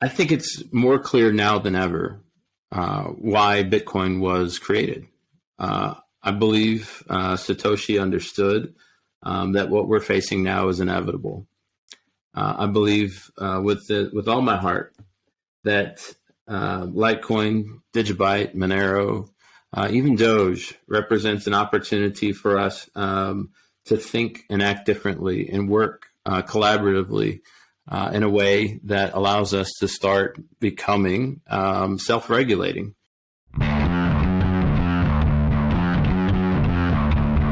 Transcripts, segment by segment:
I think it's more clear now than ever why Bitcoin was created. I believe Satoshi understood that what we're facing now is inevitable. I believe with all my heart that Litecoin, Digibyte, Monero, even Doge represents an opportunity for us to think and act differently and work collaboratively in a way that allows us to start becoming self-regulating.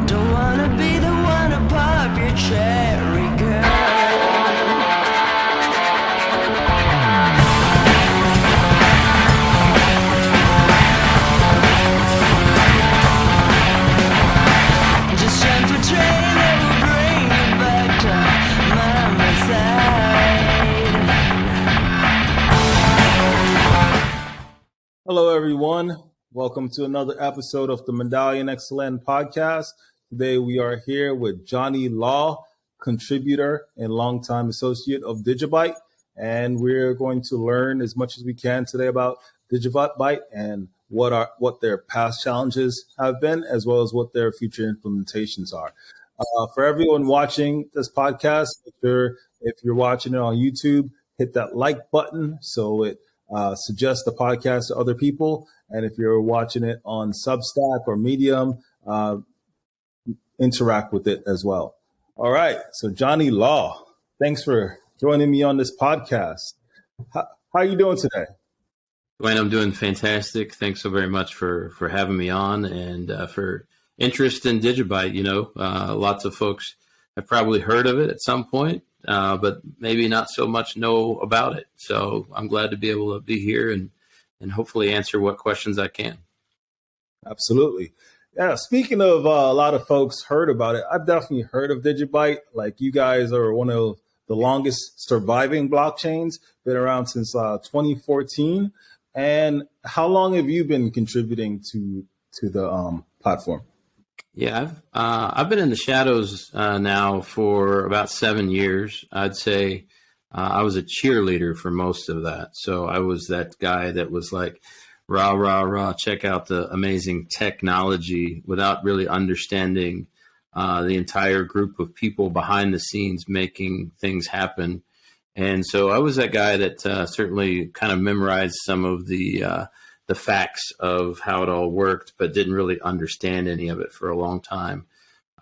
Don't wanna be the one to pop your cherry, girl. Just jump to train that will bring you back to my side. Hello, everyone. Welcome to another episode of the Medallion XLN podcast. Today, we are here with Johnny Law, contributor and longtime associate of Digibyte. And we're going to learn as much as we can today about Digitbyte and what their past challenges have been, as well as what their future implementations are. For everyone watching this podcast, if you're watching it on YouTube, hit that like button so it suggests the podcast to other people. And if you're watching it on Substack or Medium, interact with it as well. All right. So Johnny Law, thanks for joining me on this podcast. How are you doing today? Dwayne, I'm doing fantastic. Thanks so very much for having me on and for interest in Digibyte. You know, lots of folks have probably heard of it at some point, but maybe not so much know about it. So I'm glad to be able to be here and hopefully answer what questions I can. Absolutely. Yeah, speaking of a lot of folks heard about it, I've definitely heard of Digibyte. Like, you guys are one of the longest surviving blockchains, been around since 2014. And how long have you been contributing to the platform? Yeah, I've been in the shadows now for about 7 years. I'd say I was a cheerleader for most of that. So I was that guy that was like, rah, rah, rah, check out the amazing technology without really understanding the entire group of people behind the scenes making things happen. And so I was that guy that certainly kind of memorized some of the facts of how it all worked, but didn't really understand any of it for a long time.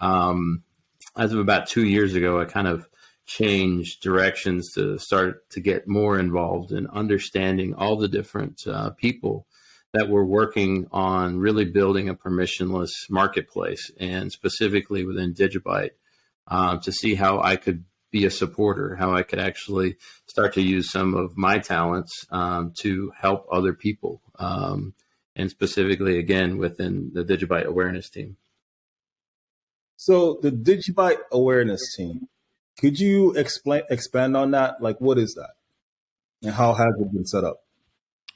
As of about 2 years ago, I kind of changed directions to start to get more involved in understanding all the different people that were working on really building a permissionless marketplace, and specifically within Digibyte, to see how I could be a supporter, how I could actually start to use some of my talents to help other people, and specifically, again, within the Digibyte awareness team. So the Digibyte awareness team, could you expand on that? Like, what is that? And how has it been set up?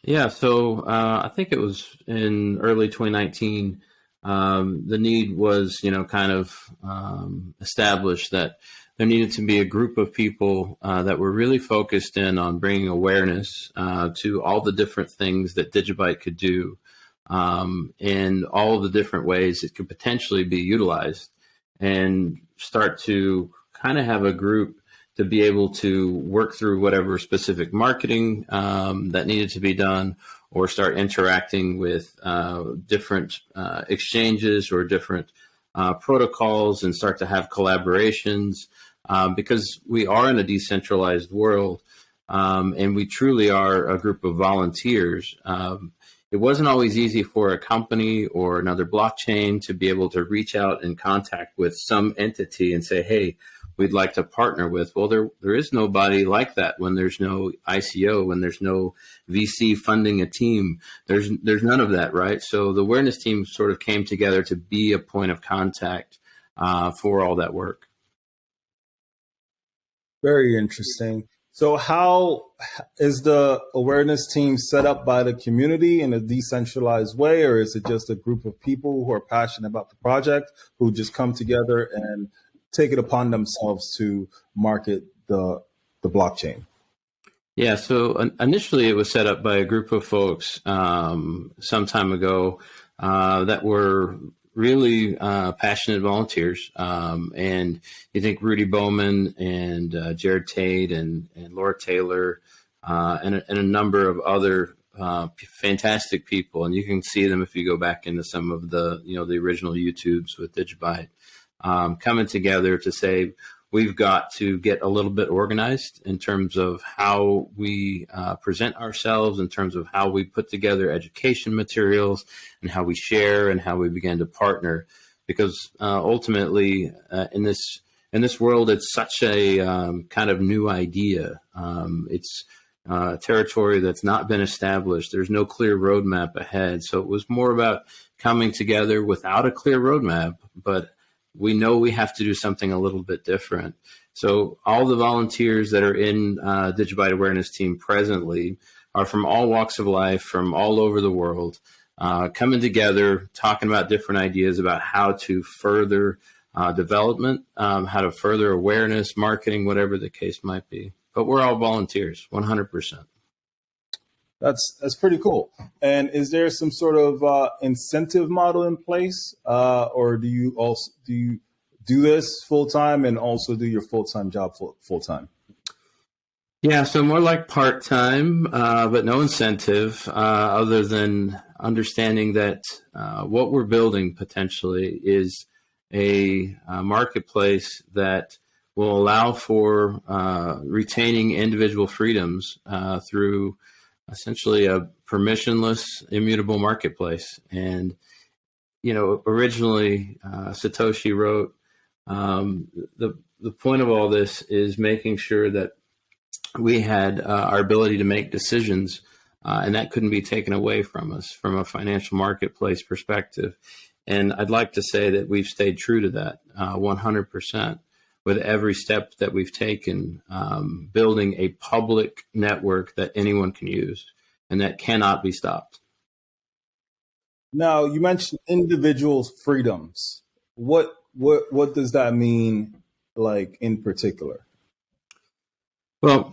Yeah, so I think it was in early 2019, the need was, kind of established that there needed to be a group of people that were really focused in on bringing awareness to all the different things that Digibyte could do, and all of the different ways it could potentially be utilized, and start to kind of have a group to be able to work through whatever specific marketing that needed to be done, or start interacting with different exchanges or different protocols, and start to have collaborations, because we are in a decentralized world, and we truly are a group of volunteers. It wasn't always easy for a company or another blockchain to be able to reach out and contact with some entity and say, hey, we'd like to partner with. Well, there is nobody like that when there's no ICO, when there's no VC funding a team. There's none of that, right? So the awareness team sort of came together to be a point of contact for all that work. Very interesting. So how is the awareness team set up by the community in a decentralized way, or is it just a group of people who are passionate about the project who just come together and take it upon themselves to market the blockchain? Yeah, so initially it was set up by a group of folks some time ago that were really passionate volunteers. And you think Rudy Bowman and Jared Tate and Laura Taylor and a number of other fantastic people. And you can see them if you go back into some of the, the original YouTubes with Digibyte, coming together to say, we've got to get a little bit organized in terms of how we present ourselves, in terms of how we put together education materials and how we share and how we begin to partner. Because ultimately, in this world, it's such a kind of new idea. It's territory that's not been established. There's no clear roadmap ahead. So it was more about coming together without a clear roadmap, but we know we have to do something a little bit different. So all the volunteers that are in Digibyte Awareness Team presently are from all walks of life, from all over the world, coming together, talking about different ideas about how to further development, how to further awareness, marketing, whatever the case might be. But we're all volunteers, 100%. That's pretty cool. And is there some sort of incentive model in place, or do you do this full time and also do your full time job full time? Yeah, so more like part time, but no incentive other than understanding that what we're building potentially is a marketplace that will allow for retaining individual freedoms through essentially a permissionless, immutable marketplace. And, originally Satoshi wrote, the point of all this is making sure that we had our ability to make decisions, and that couldn't be taken away from us from a financial marketplace perspective. And I'd like to say that we've stayed true to that 100%. With every step that we've taken, building a public network that anyone can use and that cannot be stopped. Now, you mentioned individuals' freedoms. What does that mean, like, in particular? Well,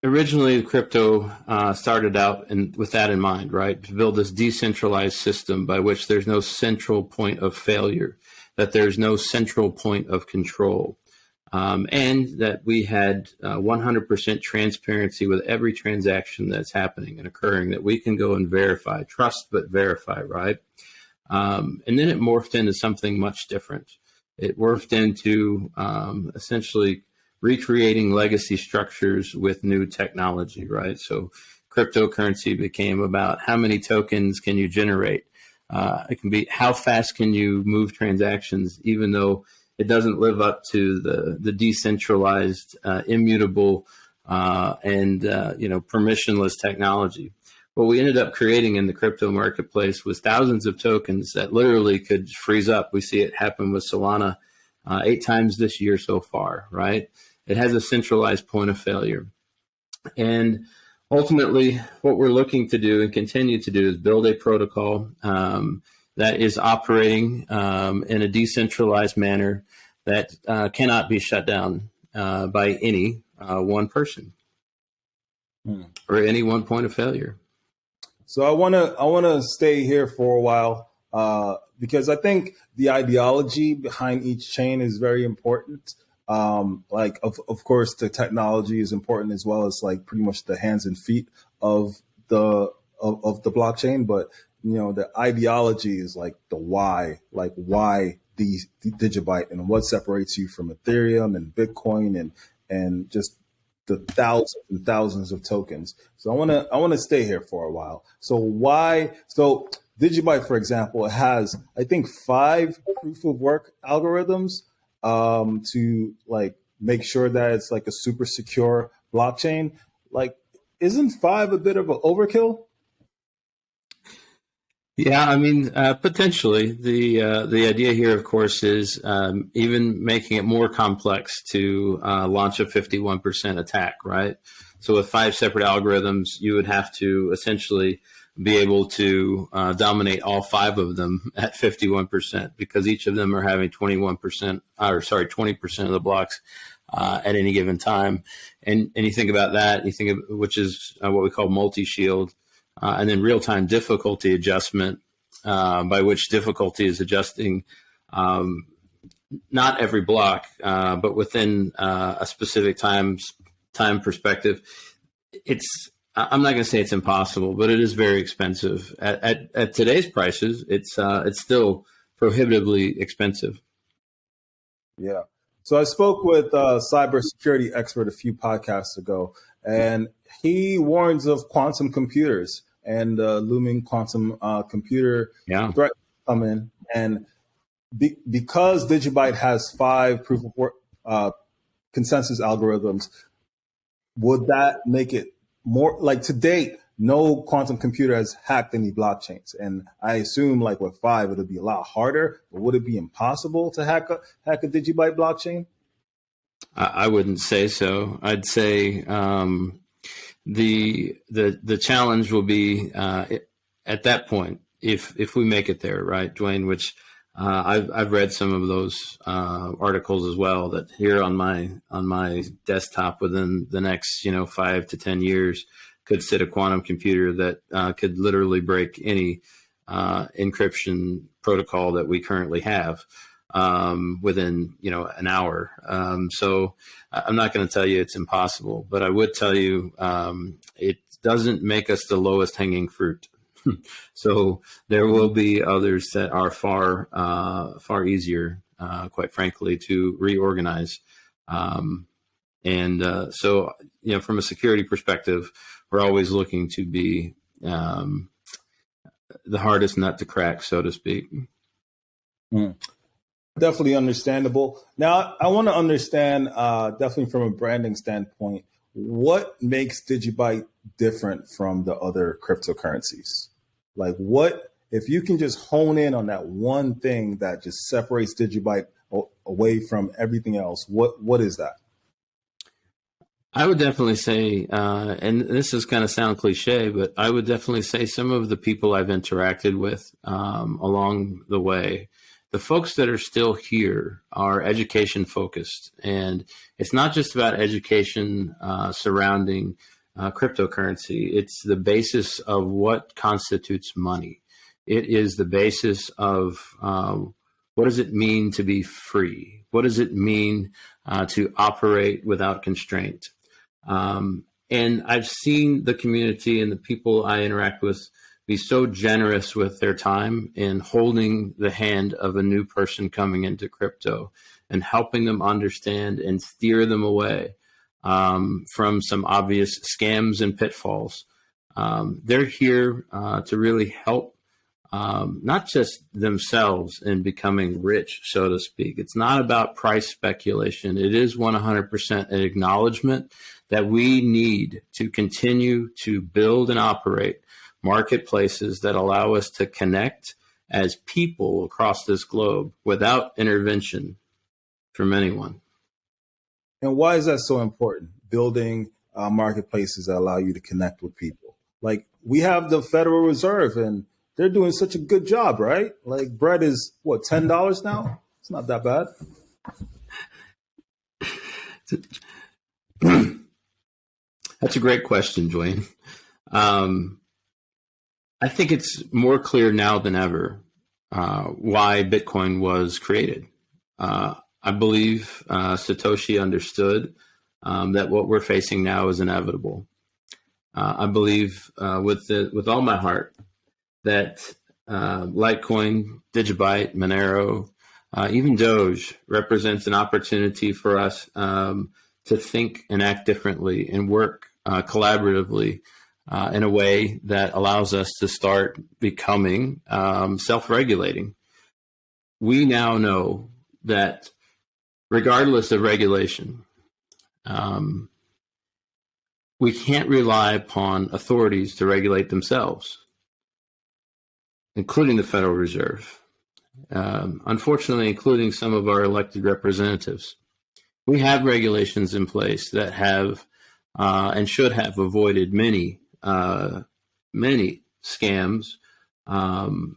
originally crypto started out with that in mind, right? To build this decentralized system by which there's no central point of failure, that there's no central point of control, and that we had 100% transparency with every transaction that's happening and occurring, that we can go and verify, trust but verify, right? And then it morphed into something much different. It morphed into essentially recreating legacy structures with new technology, right? So cryptocurrency became about how many tokens can you generate? It can be how fast can you move transactions, even though it doesn't live up to the decentralized, immutable, and permissionless technology. What we ended up creating in the crypto marketplace was thousands of tokens that literally could freeze up. We see it happen with Solana 8 times this year so far, right? It has a centralized point of failure. And ultimately, what we're looking to do and continue to do is build a protocol that is operating in a decentralized manner that cannot be shut down by any one person or any one point of failure. So I wanna stay here for a while because I think the ideology behind each chain is very important. Of course, the technology is important as well as like pretty much the hands and feet of the blockchain. But the ideology is like the why, like why the Digibyte and what separates you from Ethereum and Bitcoin and just the thousands and thousands of tokens. So I wanna stay here for a while. So Digibyte, for example, has I think 5 proof of work algorithms to like make sure that it's like a super secure blockchain. Like, isn't 5 a bit of an overkill? Yeah, I mean, potentially. The idea here, of course, is even making it more complex to launch a 51% attack, right? So with 5 separate algorithms, you would have to essentially be able to dominate all 5 of them at 51% because each of them are having 20% of the blocks at any given time. And you think about that, you think of, which is what we call multi-shield, and then real-time difficulty adjustment, by which difficulty is adjusting not every block, but within a specific time perspective. I'm not going to say it's impossible, but it is very expensive. At today's prices, it's still prohibitively expensive. Yeah. So I spoke with a cybersecurity expert a few podcasts ago, and he warns of quantum computers and looming quantum computer threat coming. And because Digibyte has 5 proof of work consensus algorithms, would that make it more like, to date, no quantum computer has hacked any blockchains? And I assume like with 5, it'll be a lot harder, but would it be impossible to hack a Digibyte blockchain? I wouldn't say so. I'd say the challenge will be at that point, if we make it there, right, Dwayne, which I've read some of those articles as well, that here on my desktop within the next 5 to 10 years could sit a quantum computer that could literally break any encryption protocol that we currently have within an hour. So I'm not going to tell you it's impossible, but I would tell you it doesn't make us the lowest hanging fruit. So there will be others that are far easier, quite frankly, to reorganize. So from a security perspective, we're always looking to be the hardest nut to crack, so to speak. Definitely understandable. Now, I want to understand, definitely from a branding standpoint, what makes Digibyte different from the other cryptocurrencies? Like, what, if you can just hone in on that one thing that just separates Digibyte away from everything else, what is that? I would definitely say, and this is kind of sound cliche, but I would definitely say some of the people I've interacted with along the way, the folks that are still here are education focused. And it's not just about education surrounding cryptocurrency. It's the basis of what constitutes money. It is the basis of what does it mean to be free? What does it mean to operate without constraint? And I've seen the community and the people I interact with be so generous with their time in holding the hand of a new person coming into crypto and helping them understand and steer them away from some obvious scams and pitfalls. They're here to really help not just themselves in becoming rich, so to speak. It's not about price speculation. It is 100% an acknowledgement that we need to continue to build and operate marketplaces that allow us to connect as people across this globe without intervention from anyone. And why is that so important? Building marketplaces that allow you to connect with people. Like, we have the Federal Reserve, and they're doing such a good job, right? Like, bread is what, $10 now? It's not that bad. That's a great question, Dwayne. I think it's more clear now than ever why Bitcoin was created. I believe Satoshi understood that what we're facing now is inevitable. I believe with all my heart that Litecoin, Digibyte, Monero, even Doge represents an opportunity for us to think and act differently and work collaboratively in a way that allows us to start becoming self-regulating. We now know that regardless of regulation, we can't rely upon authorities to regulate themselves, including the Federal Reserve, unfortunately, including some of our elected representatives. We have regulations in place that have and should have avoided many scams,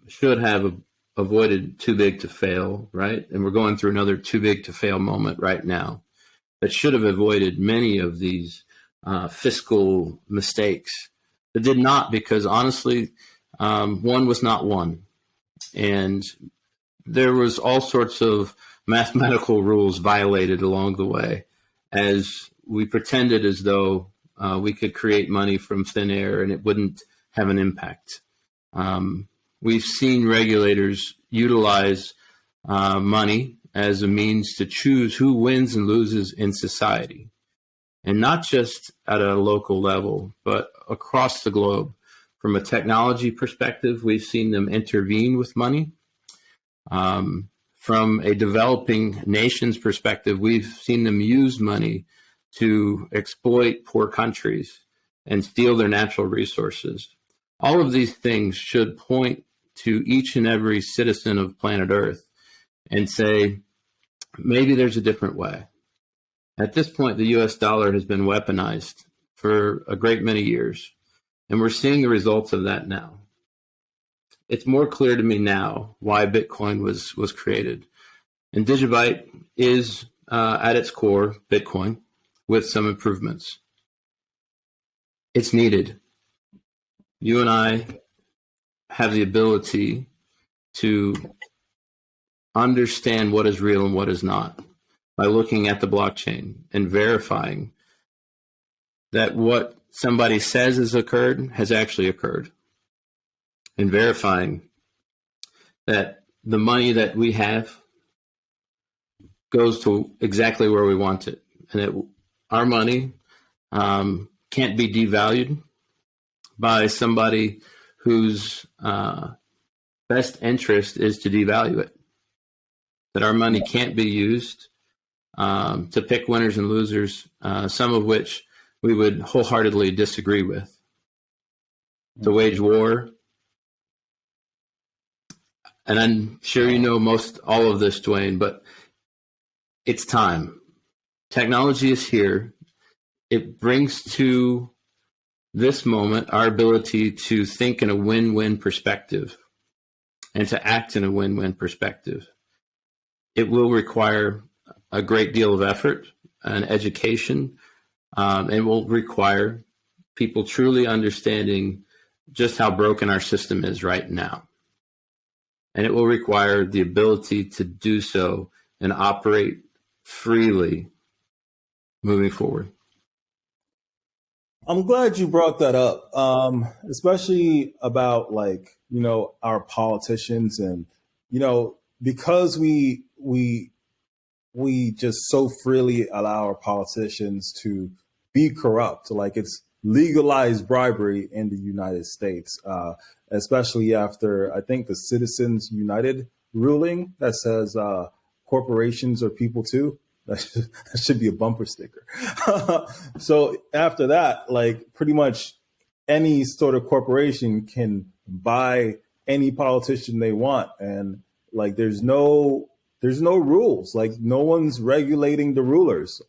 should have avoided too big to fail, right? And we're going through another too big to fail moment right now. that should have avoided many of these fiscal mistakes. That did not, because honestly, one was not one. And there was all sorts of mathematical rules violated along the way as we pretended as though we could create money from thin air and it wouldn't have an impact. We've seen regulators utilize money as a means to choose who wins and loses in society. And not just at a local level, but across the globe. From a technology perspective, we've seen them intervene with money. From a developing nation's perspective, we've seen them use money to exploit poor countries and steal their natural resources. All of these things should point to each and every citizen of planet Earth and say, maybe there's a different way. At this point, the US dollar has been weaponized for a great many years, and we're seeing the results of that now. It's more clear to me now why Bitcoin was created. And Digibyte is, at its core, Bitcoin with some improvements. It's needed. You and I have the ability to understand what is real and what is not by looking at the blockchain and verifying that what somebody says has occurred has actually occurred, and verifying that the money that we have goes to exactly where we want it, and that our money can't be devalued by somebody whose best interest is to devalue it, that our money can't be used to pick winners and losers, some of which we would wholeheartedly disagree with, to wage war. And I'm sure you know all of this, Dwayne, but it's time. Technology is here. It brings to this moment our ability to think in a win-win perspective and to act in a win-win perspective. It will require a great deal of effort and education, and will require people truly understanding just how broken our system is right now. And it will require the ability to do so and operate freely moving forward. I'm glad you brought that up, especially about our politicians and, because we just so freely allow our politicians to be corrupt. Like, it's legalized bribery in the United States, especially after, I think, the Citizens United ruling that says corporations are people too. That should be a bumper sticker. So after that, pretty much any sort of corporation can buy any politician they want. And there's no rules. No one's regulating the rulers.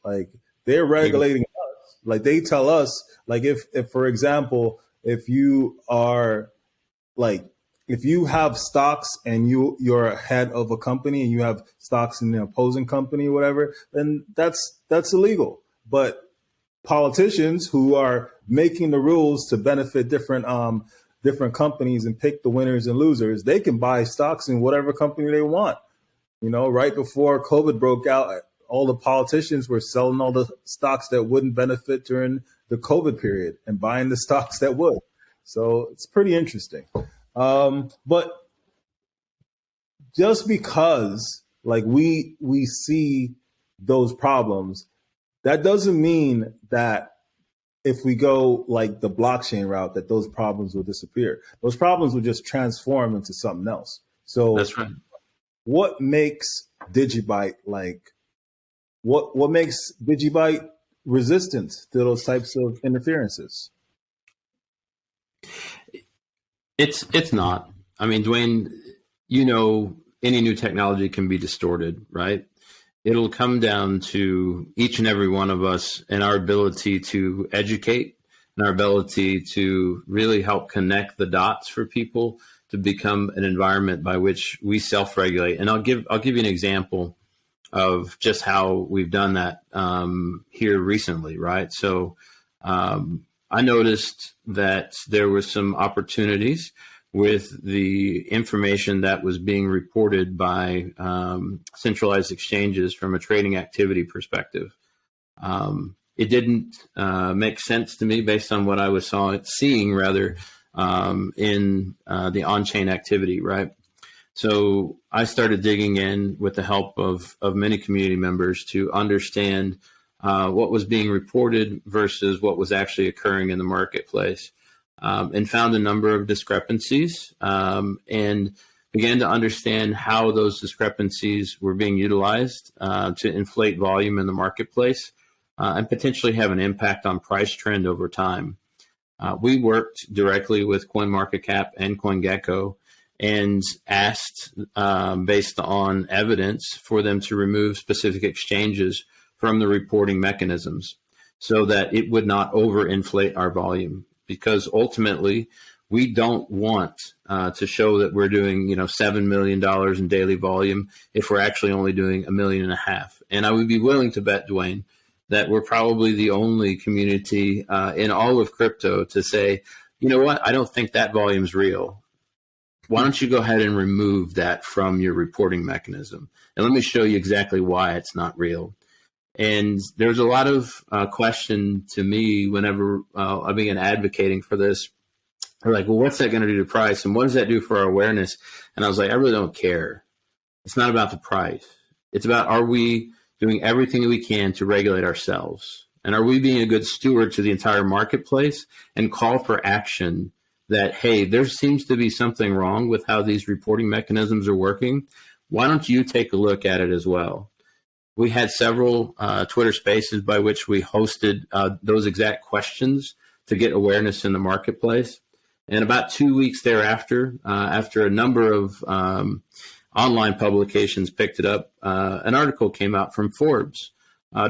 They're regulating us. They tell us, if for example, if you are if you have stocks and you're a head of a company and you have stocks in the opposing company or whatever, then that's illegal. But politicians who are making the rules to benefit different companies and pick the winners and losers, they can buy stocks in whatever company they want. Right before COVID broke out, all the politicians were selling all the stocks that wouldn't benefit during the COVID period and buying the stocks that would. So it's pretty interesting. But just because we see those problems, that doesn't mean that if we go the blockchain route, that those problems will disappear. Those problems will just transform into something else. So that's right. What makes Digibyte what makes Digibyte resistant to those types of interferences? It's not. I mean, Dwayne, any new technology can be distorted, right? It'll come down to each and every one of us and our ability to educate and our ability to really help connect the dots for people to become an environment by which we self-regulate. And I'll give you an example of just how we've done that here recently, right? So I noticed that there were some opportunities with the information that was being reported by centralized exchanges from a trading activity perspective. It didn't make sense to me based on what I was seeing rather in the on-chain activity, right? So I started digging in with the help of many community members to understand what was being reported versus what was actually occurring in the marketplace, and found a number of discrepancies, and began to understand how those discrepancies were being utilized to inflate volume in the marketplace and potentially have an impact on price trend over time. We worked directly with CoinMarketCap and CoinGecko and asked, based on evidence, for them to remove specific exchanges from the reporting mechanisms so that it would not overinflate our volume. Because ultimately, we don't want to show that we're doing, $7 million in daily volume if we're actually only doing $1.5 million. And I would be willing to bet, Dwayne, that we're probably the only community in all of crypto to say, you know what, I don't think that volume's real. Why don't you go ahead and remove that from your reporting mechanism? And let me show you exactly why it's not real. And there's a lot of question to me whenever I began advocating for this. They're like, well, what's that going to do to price? And what does that do for our awareness? And I was like, I really don't care. It's not about the price. It's about, are we doing everything that we can to regulate ourselves? And are we being a good steward to the entire marketplace and call for action that, hey, there seems to be something wrong with how these reporting mechanisms are working? Why don't you take a look at it as well? We had several Twitter spaces by which we hosted those exact questions to get awareness in the marketplace. And about 2 weeks thereafter, after a number of online publications picked it up, an article came out from Forbes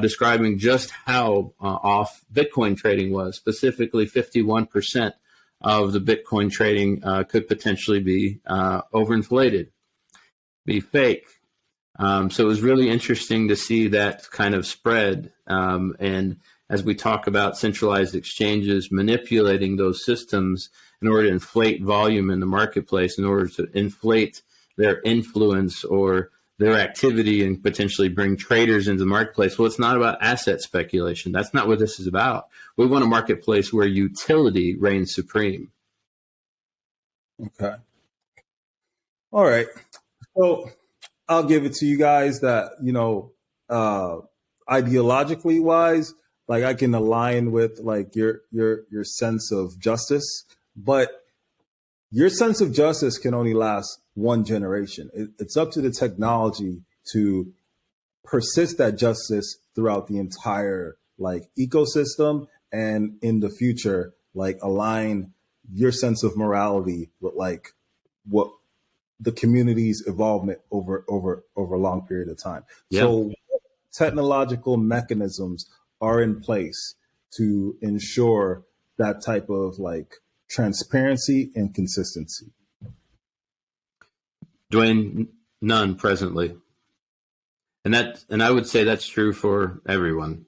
describing just how off Bitcoin trading was. Specifically, 51% of the Bitcoin trading could potentially be overinflated, be fake. So it was really interesting to see that kind of spread. And as we talk about centralized exchanges manipulating those systems in order to inflate volume in the marketplace, in order to inflate their influence or their activity and potentially bring traders into the marketplace. Well, it's not about asset speculation. That's not what this is about. We want a marketplace where utility reigns supreme. Okay. All right. So I'll give it to you guys that, ideologically wise, like I can align with like your sense of justice, but your sense of justice can only last one generation. It's up to the technology to persist that justice throughout the entire like ecosystem, and in the future, like align your sense of morality with like what the community's involvement over a long period of time. Yeah. So what technological mechanisms are in place to ensure that type of like transparency and consistency? Dwayne, none presently. And I would say that's true for everyone.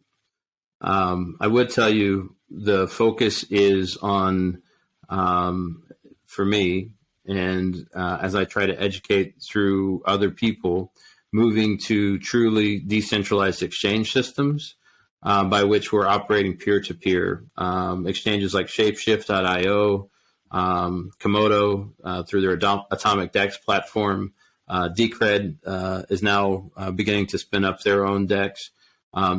I would tell you the focus is on, for me, and as I try to educate through other people, moving to truly decentralized exchange systems by which we're operating peer-to-peer. Exchanges like Shapeshift.io, Komodo through their Atomic DEX platform. Decred is now beginning to spin up their own DEX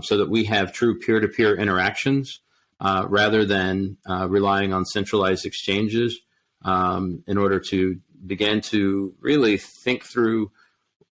so that we have true peer-to-peer interactions rather than relying on centralized exchanges in order to begin to really think through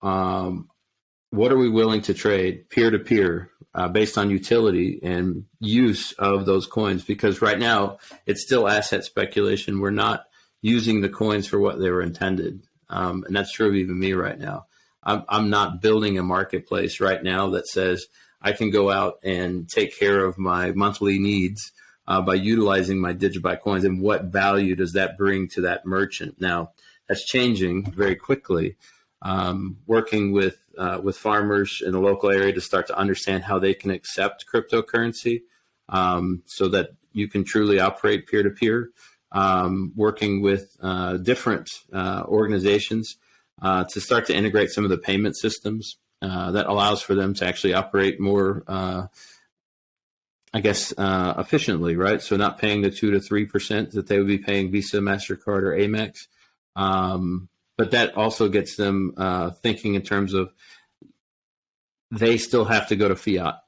what are we willing to trade peer-to-peer based on utility and use of those coins, because right now it's still asset speculation. We're not using the coins for what they were intended. And that's true of even me right now. I'm not building a marketplace right now that says I can go out and take care of my monthly needs by utilizing my Digitbyte coins, and what value does that bring to that merchant? Now, that's changing very quickly. working with farmers in the local area to start to understand how they can accept cryptocurrency, so that you can truly operate peer to peer. Working with different organizations to start to integrate some of the payment systems that allows for them to actually operate more, efficiently, right? So not paying the 2 to 3% that they would be paying Visa, MasterCard, or Amex. But that also gets them thinking in terms of they still have to go to fiat.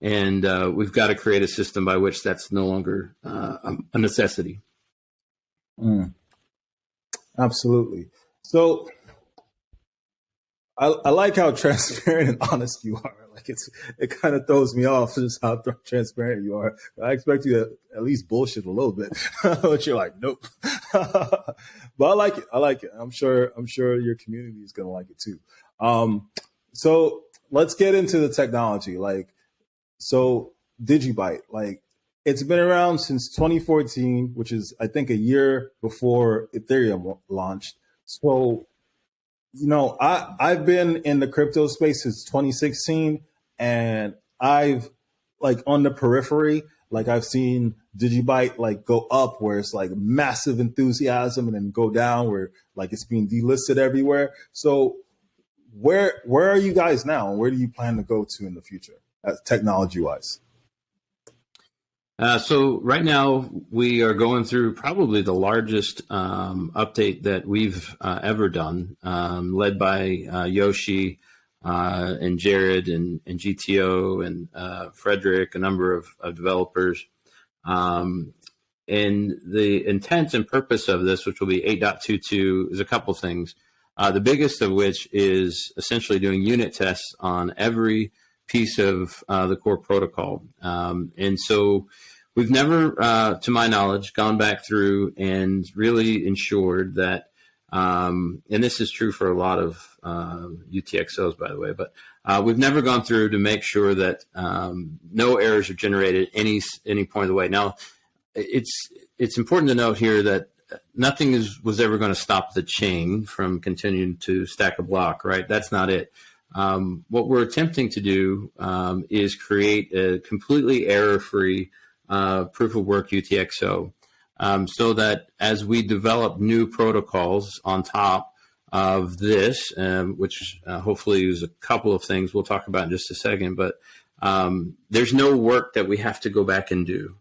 And we've got to create a system by which that's no longer a necessity. Absolutely. So I like how transparent and honest you are. Like it kind of throws me off just how transparent you are. I expect you to at least bullshit a little bit, but you're like, nope. But I like it. I like it. I'm sure your community is gonna like it too. So let's get into the technology. So Digibyte, it's been around since 2014, which is I think a year before Ethereum launched. So I've been in the crypto space since 2016, and I've on the periphery, I've seen Digibyte go up where it's massive enthusiasm, and then go down where it's being delisted everywhere. So where are you guys now, and where do you plan to go to in the future, technology wise? So right now we are going through probably the largest update that we've ever done, led by Yoshi and Jared and GTO and Frederick, a number of developers. And the intent and purpose of this, which will be 8.22, is a couple things. The biggest of which is essentially doing unit tests on every piece of the core protocol. And so we've never, to my knowledge, gone back through and really ensured that, and this is true for a lot of UTXOs, by the way, but we've never gone through to make sure that no errors are generated any point of the way. Now, it's important to note here that nothing was ever going to stop the chain from continuing to stack a block, right? That's not it. What we're attempting to do is create a completely error-free proof of work UTXO, so that as we develop new protocols on top of this, which hopefully is a couple of things we'll talk about in just a second, but there's no work that we have to go back and do.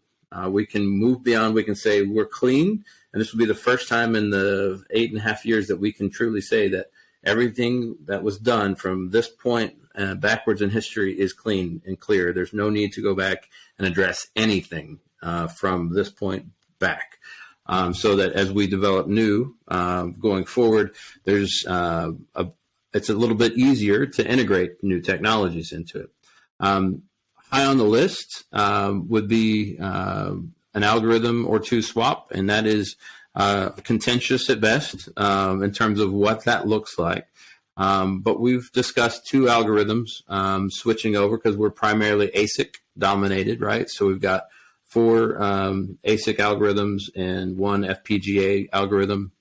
We can move beyond, we can say we're clean, and this will be the first time in the 8.5 years that we can truly say that everything that was done from this point backwards in history is clean and clear. There's no need to go back and address anything from this point back. So that as we develop new going forward, there's it's a little bit easier to integrate new technologies into it. High on the list would be an algorithm or two swap, and that is contentious at best in terms of what that looks like. But we've discussed two algorithms switching over because we're primarily ASIC dominated, right? So we've got 4 ASIC algorithms and 1 FPGA algorithm.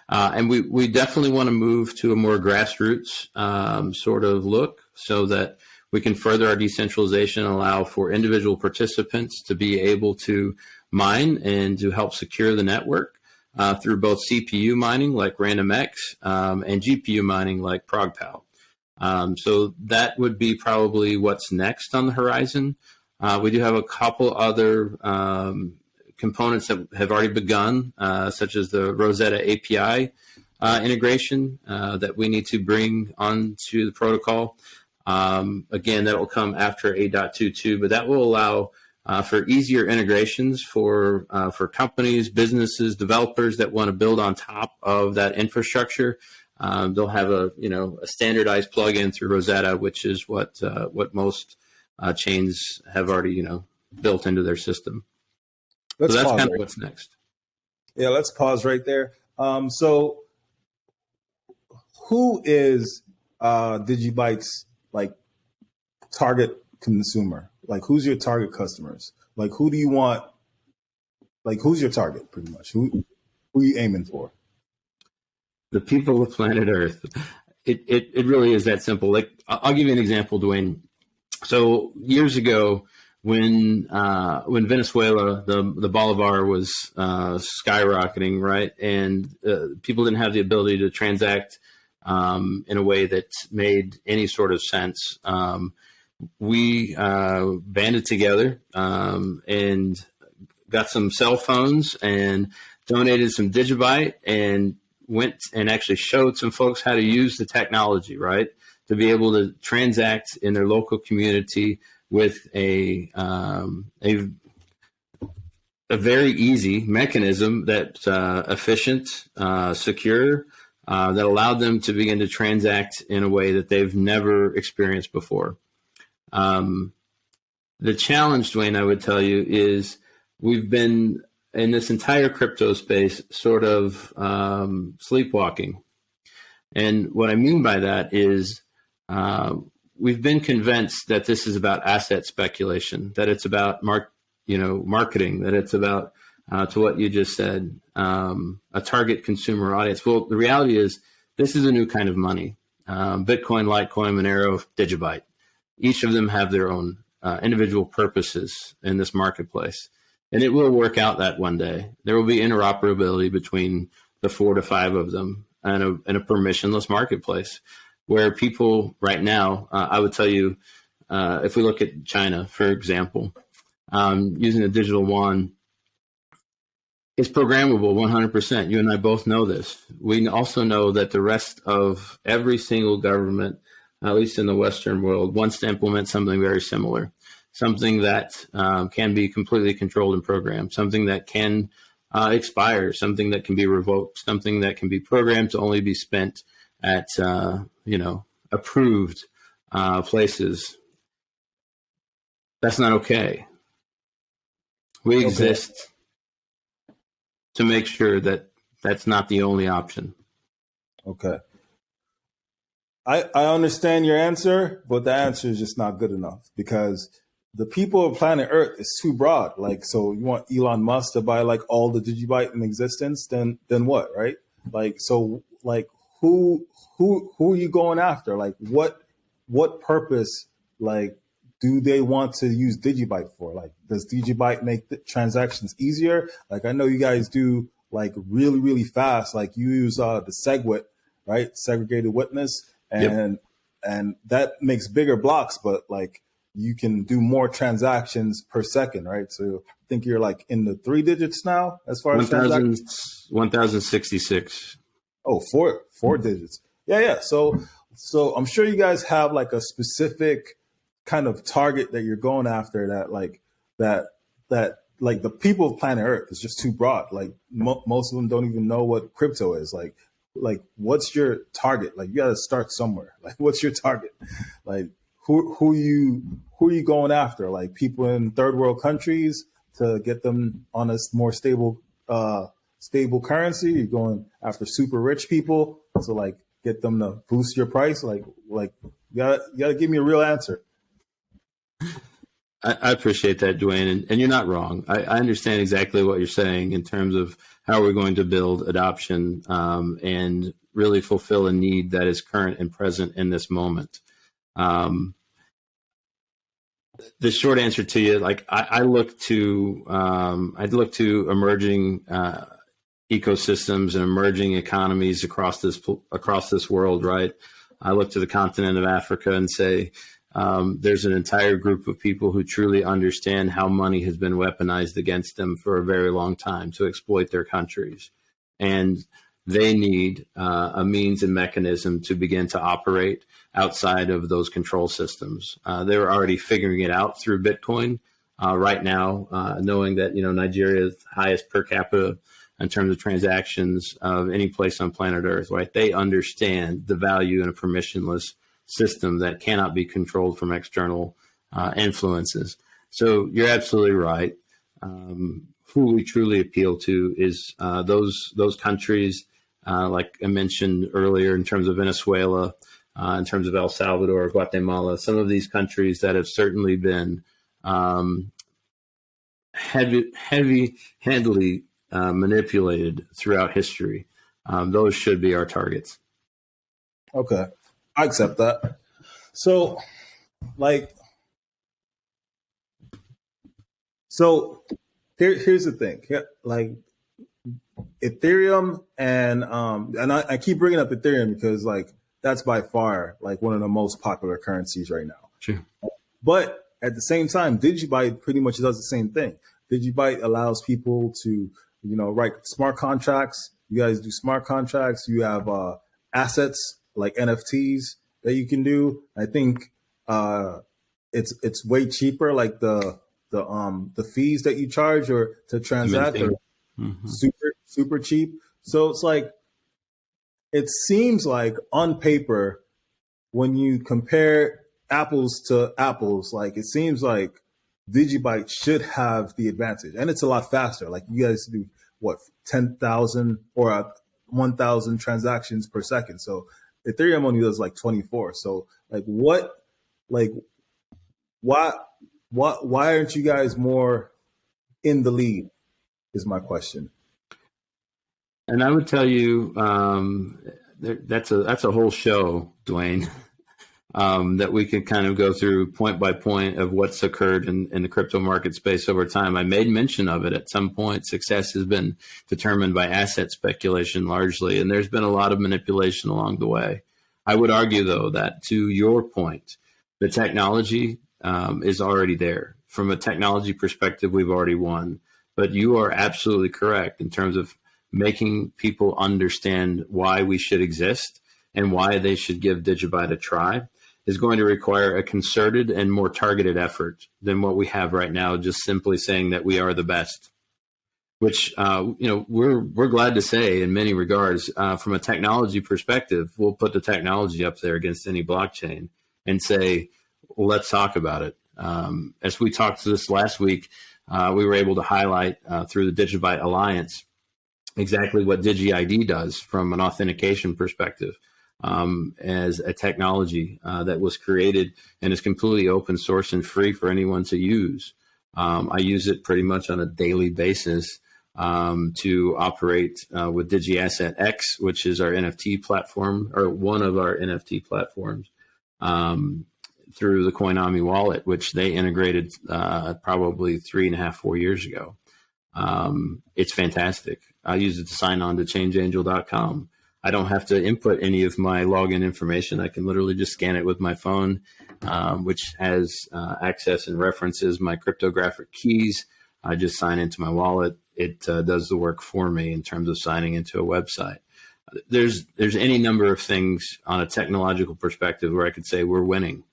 And we definitely want to move to a more grassroots sort of look so that we can further our decentralization and allow for individual participants to be able to mine and to help secure the network through both CPU mining like RandomX and GPU mining like ProgPal. So that would be probably what's next on the horizon. We do have a couple other components that have already begun, such as the Rosetta API integration that we need to bring onto the protocol. Again, that will come after 8.22, but that will allow for easier integrations for companies, businesses, developers that want to build on top of that infrastructure. They'll have a standardized plugin through Rosetta, which is what most chains have already built into their system. So that's kind of what's next. Yeah, let's pause right there. So, who is Digibyte's target consumer? Who's your target customers? Who do you want? Who's your target, pretty much? Who are you aiming for? the people of planet Earth. It really is that simple. Like, I'll give you an example, Dwayne. So years ago, when Venezuela, the Bolivar was skyrocketing, right, and people didn't have the ability to transact in a way that made any sort of sense. We banded together and got some cell phones and donated some Digibyte and went and actually showed some folks how to use the technology, right, to be able to transact in their local community with a very easy mechanism that's efficient, secure, that allowed them to begin to transact in a way that they've never experienced before. The challenge, Dwayne, I would tell you, is we've been in this entire crypto space sort of sleepwalking. And what I mean by that is we've been convinced that this is about asset speculation, that it's about marketing, that it's about, to what you just said, a target consumer audience. Well, the reality is this is a new kind of money. Bitcoin, Litecoin, Monero, Digibyte. Each of them have their own individual purposes in this marketplace. And it will work out that one day. There will be interoperability between the 4 to 5 of them and a permissionless marketplace where people right now, I would tell you, if we look at China, for example, using a digital yuan, it's programmable 100%. You and I both know this. We also know that the rest of every single government, at least in the Western world, wants to implement something very similar, something that can be completely controlled and programmed, something that can expire, something that can be revoked, something that can be programmed to only be spent at approved places. That's not okay. We exist to make sure that that's not the only option. Okay. I understand your answer, but the answer is just not good enough because the people of planet Earth is too broad. Like, so you want Elon Musk to buy like all the Digibyte in existence, then what, right? Like, so like who are you going after? Like what purpose like do they want to use Digibyte for? Like, does Digibyte make the transactions easier? Like, I know you guys do like really, really fast. Like you use the SegWit, right? Segregated witness. And that makes bigger blocks, but like you can do more transactions per second, right? So I think you're like in the 3 digits now as far as 1,066. Oh, four digits. Yeah. So I'm sure you guys have like a specific kind of target that you're going after that like the people of planet Earth is just too broad. Like most of them don't even know what crypto is. Like what's your target? Like you got to start somewhere. Like what's your target? Like who you going after? Like people in third world countries to get them on a more stable currency. You're going after super rich people to like get them to boost your price. Like you gotta give me a real answer. I appreciate that, Dwayne, and you're not wrong. I understand exactly what you're saying in terms of how we're going to build adoption and really fulfill a need that is current and present in this moment. The short answer to you, like I look to emerging ecosystems and emerging economies across this world, right? I look to the continent of Africa and say, there's an entire group of people who truly understand how money has been weaponized against them for a very long time to exploit their countries. And they need a means and mechanism to begin to operate outside of those control systems. They're already figuring it out through Bitcoin right now, knowing that, Nigeria's highest per capita in terms of transactions of any place on planet Earth, right? They understand the value in a permissionless system that cannot be controlled from external influences. So you're absolutely right. Who we truly appeal to is those countries, like I mentioned earlier, in terms of Venezuela, in terms of El Salvador, Guatemala, some of these countries that have certainly been heavily manipulated throughout history. those should be our targets. Okay, I accept that. So, here's the thing. Like Ethereum and I keep bringing up Ethereum because like that's by far like one of the most popular currencies right now. Sure. But at the same time, Digibyte pretty much does the same thing. Digibyte allows people to, write smart contracts. You guys do smart contracts. You have assets like NFTs that you can do. I think it's way cheaper, like the fees that you charge or to transact are super cheap. So it's like, it seems like on paper, when you compare apples to apples, like it seems like Digibyte should have the advantage, and it's a lot faster. Like you guys do what 10,000 or 1,000 transactions per second. So Ethereum only does like 24. So why aren't you guys more in the lead? Is my question. And I would tell you that's a whole show, Dwayne, that we could kind of go through point by point of what's occurred in the crypto market space over time. I made mention of it at some point. Success has been determined by asset speculation largely, and there's been a lot of manipulation along the way. I would argue, though, that to your point, the technology is already there. From a technology perspective, we've already won. But you are absolutely correct in terms of making people understand why we should exist and why they should give Digibyte a try is going to require a concerted and more targeted effort than what we have right now, just simply saying that we are the best, which, we're glad to say in many regards. From a technology perspective, we'll put the technology up there against any blockchain and say, well, let's talk about it. As we talked to this last week, we were able to highlight through the Digibyte Alliance exactly what DigiID does from an authentication perspective as a technology that was created and is completely open source and free for anyone to use. I use it pretty much on a daily basis to operate with DigiAsset X, which is our NFT platform, or one of our NFT platforms, through the Coinami wallet, which they integrated probably 3.5, 4 years ago. It's fantastic. I use it to sign on to changeangel.com. I don't have to input any of my login information. I can literally just scan it with my phone, which has access and references my cryptographic keys. I just sign into my wallet. It does the work for me in terms of signing into a website. There's any number of things on a technological perspective where I could say we're winning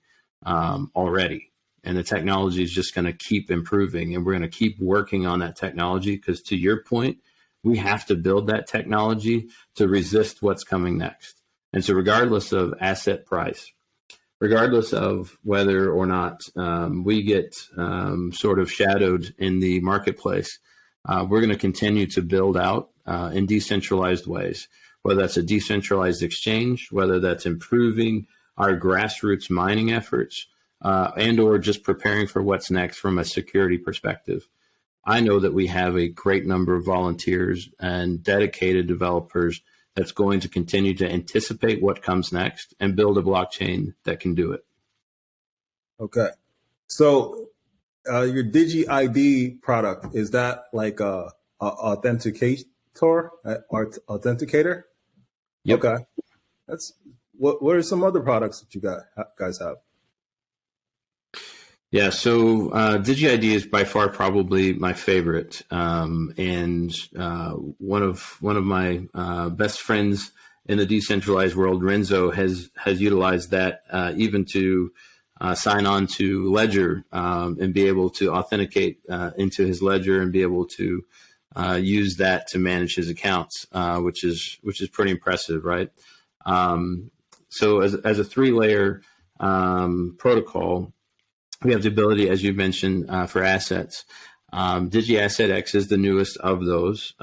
already. And the technology is just going to keep improving, and we're going to keep working on that technology because, to your point, we have to build that technology to resist what's coming next. And so regardless of asset price, regardless of whether or not we get sort of shadowed in the marketplace, we're going to continue to build out in decentralized ways, whether that's a decentralized exchange, whether that's improving our grassroots mining efforts, and or just preparing for what's next from a security perspective. I know that we have a great number of volunteers and dedicated developers that's going to continue to anticipate what comes next and build a blockchain that can do it. Okay. So your DigiID product, is that like a authenticator? Yep. Okay. What are some other products that you guys have? Yeah, so DigiID is by far probably my favorite, and one of my best friends in the decentralized world, Renzo, has utilized that even to sign on to Ledger and be able to authenticate into his Ledger and be able to use that to manage his accounts, which is pretty impressive, right? So as a 3-layer protocol, we have the ability, as you mentioned, for assets. DigiAsset X is the newest of those.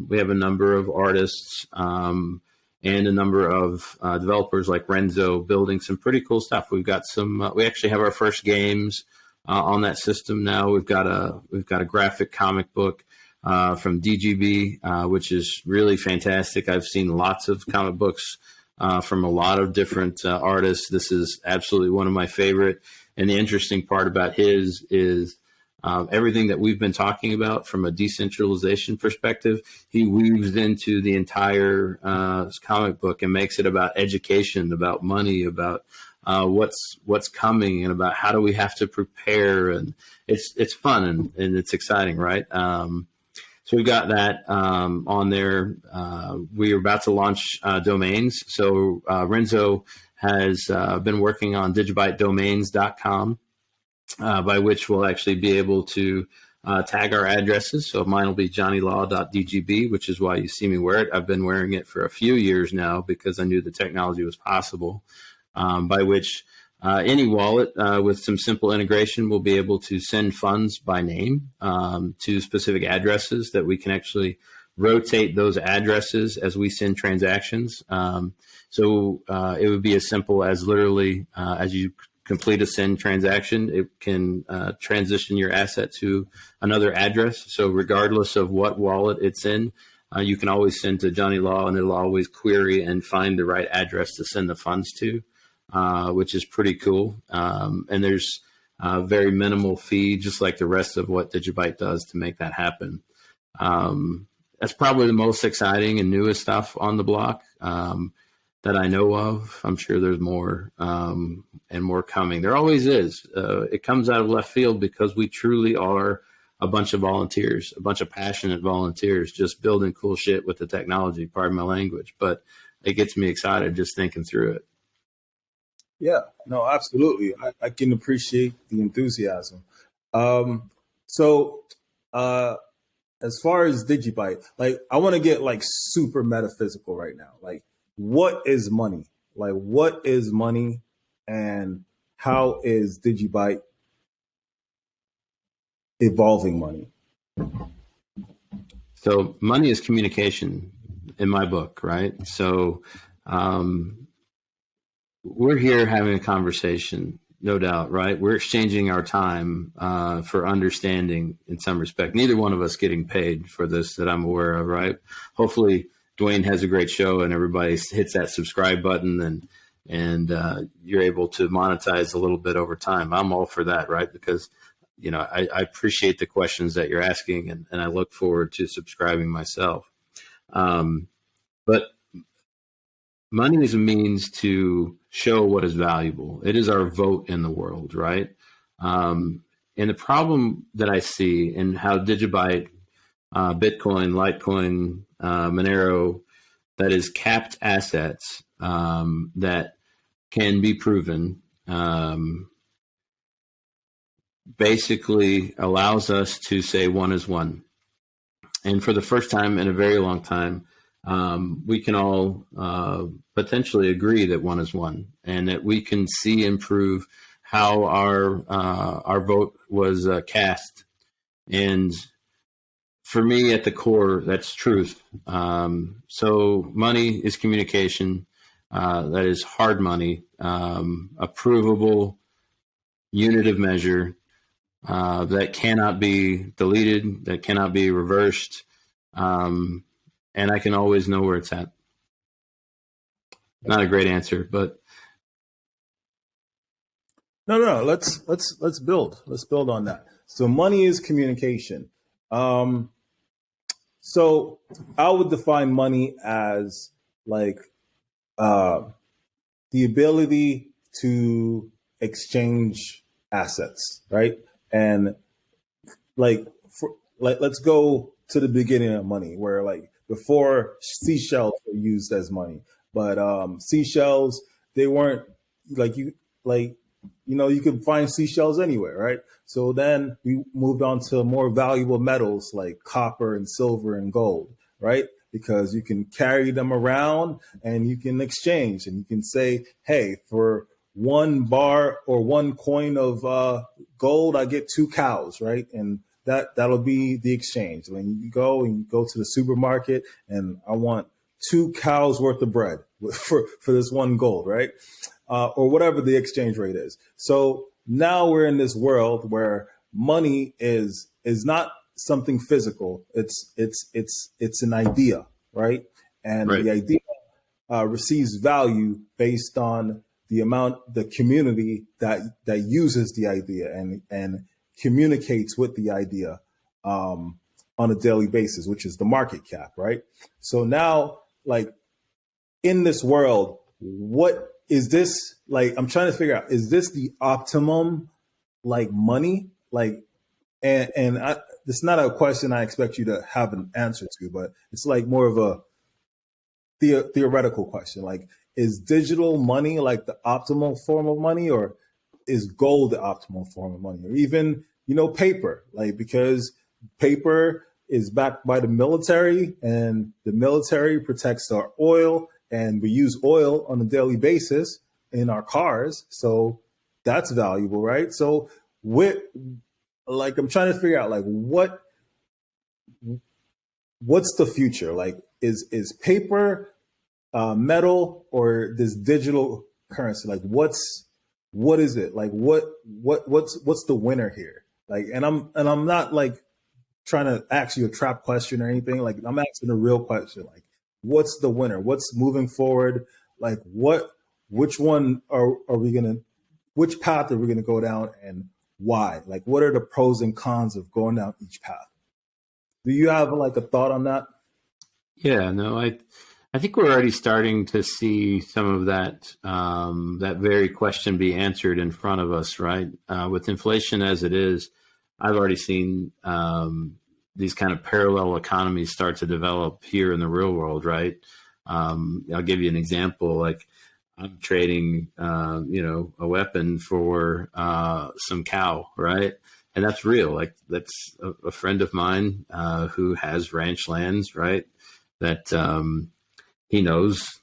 We have a number of artists and a number of developers like Renzo building some pretty cool stuff. We've got some. We actually have our first games on that system now. We've got a graphic comic book. from DGB, which is really fantastic. I've seen lots of comic books from a lot of different artists. This is absolutely one of my favorite. And the interesting part about his is everything that we've been talking about from a decentralization perspective, he weaves into the entire comic book and makes it about education, about money, about what's coming, and about how do we have to prepare. And it's fun and it's exciting, right? So we got that on there. We are about to launch domains. So Renzo has been working on digibytedomains.com, by which we'll actually be able to tag our addresses. So mine will be johnnylaw.dgb, which is why you see me wear it. I've been wearing it for a few years now because I knew the technology was possible, by which any wallet with some simple integration will be able to send funds by name to specific addresses that we can actually rotate those addresses as we send transactions. So it would be as simple as literally as you complete a send transaction, it can transition your asset to another address. So regardless of what wallet it's in, you can always send to Johnny Law, and it'll always query and find the right address to send the funds to. Which is pretty cool. And there's very minimal fee, just like the rest of what Digibyte does to make that happen. That's probably the most exciting and newest stuff on the block that I know of. I'm sure there's more and more coming. There always is. It comes out of left field because we truly are a bunch of volunteers, a bunch of passionate volunteers just building cool shit with the technology, pardon my language. But it gets me excited just thinking through it. Yeah, no, absolutely. I can appreciate the enthusiasm. So as far as Digibyte, like I want to get like super metaphysical right now. Like, what is money? Like, what is money, and how is Digibyte evolving money? So money is communication in my book, right? So we're here having a conversation, no doubt, right? We're exchanging our time for understanding in some respect. Neither one of us getting paid for this that I'm aware of, right? Hopefully Dwayne has a great show and everybody hits that subscribe button and you're able to monetize a little bit over time. I'm all for that, right? Because, you know, I appreciate the questions that you're asking and I look forward to subscribing myself. But money is a means to show what is valuable. It is our vote in the world, right? And the problem that I see in how Digibyte, Bitcoin, Litecoin, Monero, that is capped assets that can be proven, basically allows us to say one is one. And for the first time in a very long time, we can all potentially agree that one is one, and that we can see and prove how our vote was cast. And for me, at the core, that's truth. So money is communication. That is hard money, a provable unit of measure that cannot be deleted, that cannot be reversed. And I can always know where it's at. Not a great answer, but No. Let's build. Let's build on that. So money is communication. So I would define money as like the ability to exchange assets, right? And let's go to the beginning of money, where like before seashells were used as money, but seashells, they weren't you could find seashells anywhere, right? So then we moved on to more valuable metals like copper and silver and gold, right? Because you can carry them around and you can exchange, and you can say, hey, for 1 bar or 1 coin of gold, I get 2 cows, right? And that'll be the exchange. When you go to the supermarket and I want 2 cows worth of bread for this 1 gold, right? Or whatever the exchange rate is. So now we're in this world where money is not something physical. It's an idea, right? And Right. the idea receives value based on the community that uses the idea and communicates with the idea on a daily basis, which is the market cap, right? So now, like in this world, what is this? Like, I'm trying to figure out, is this the optimum like money? Like, it's not a question I expect you to have an answer to, but it's like more of a theoretical question. Like, is digital money like the optimal form of money, or is gold the optimal form of money, or even, paper? Like, because paper is backed by the military, and the military protects our oil, and we use oil on a daily basis in our cars. So that's valuable, right? So I'm trying to figure out like what's the future? Like, is paper metal, or this digital currency? Like, what is it? Like, what's the winner here? Like, and I'm not like trying to ask you a trap question or anything. Like, I'm asking a real question. Like, what's the winner? What's moving forward? Like, which one which path are we gonna go down, and why? Like, what are the pros and cons of going down each path? Do you have like a thought on that? Yeah, no, I think we're already starting to see some of that that very question be answered in front of us, right? With inflation as it is, I've already seen these kind of parallel economies start to develop here in the real world, right? I'll give you an example. Like, I'm trading, a weapon for some cow, right? And that's real. Like, that's a friend of mine who has ranch lands, right? That he knows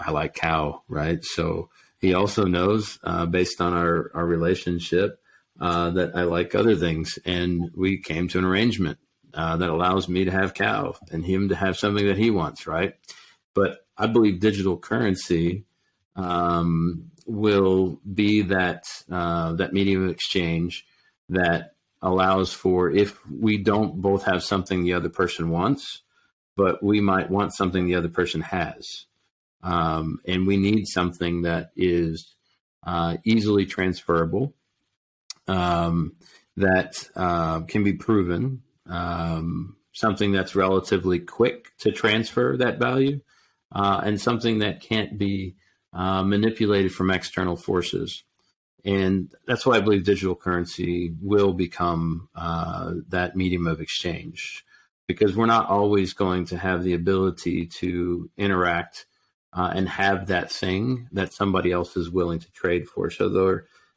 I like cow, right? So he also knows, based on our relationship, that I like other things. And we came to an arrangement that allows me to have cow and him to have something that he wants, right? But I believe digital currency will be that medium of exchange that allows for, if we don't both have something the other person wants, but we might want something the other person has. And we need something that is easily transferable, that can be proven, something that's relatively quick to transfer that value, and something that can't be manipulated from external forces. And that's why I believe digital currency will become that medium of exchange, because we're not always going to have the ability to interact and have that thing that somebody else is willing to trade for. So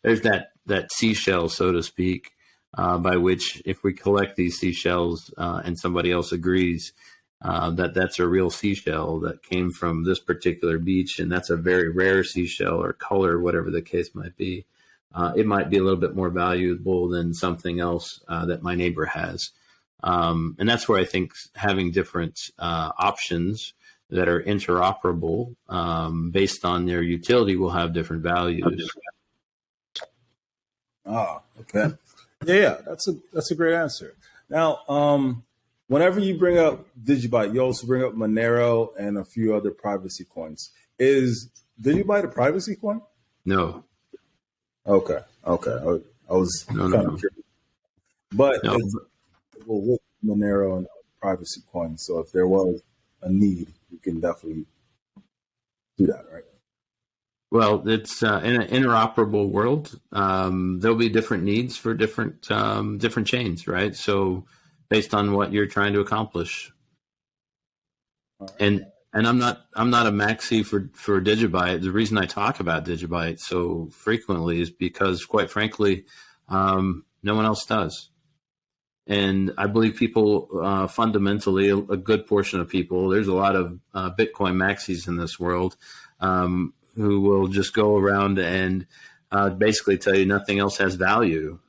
there's that seashell, so to speak, by which, if we collect these seashells and somebody else agrees that that's a real seashell that came from this particular beach, and that's a very rare seashell or color, whatever the case might be, it might be a little bit more valuable than something else that my neighbor has. And that's where I think having different options that are interoperable based on their utility will have different values. Ah, okay. Yeah, that's a great answer. Now, whenever you bring up Digibyte, you also bring up Monero and a few other privacy coins. Is Digibyte a privacy coin? No. Okay. I was No. curious. But No. it's with Monero and privacy coins. So if there was a need, you can definitely do that, right? Well, it's in an interoperable world. There'll be different needs for different chains, right? So based on what you're trying to accomplish. Right. And I'm not a maxi for Digibyte. The reason I talk about Digibyte so frequently is because, quite frankly, no one else does. And I believe people, fundamentally, a good portion of people, there's a lot of Bitcoin maxis in this world, who will just go around and basically tell you nothing else has value,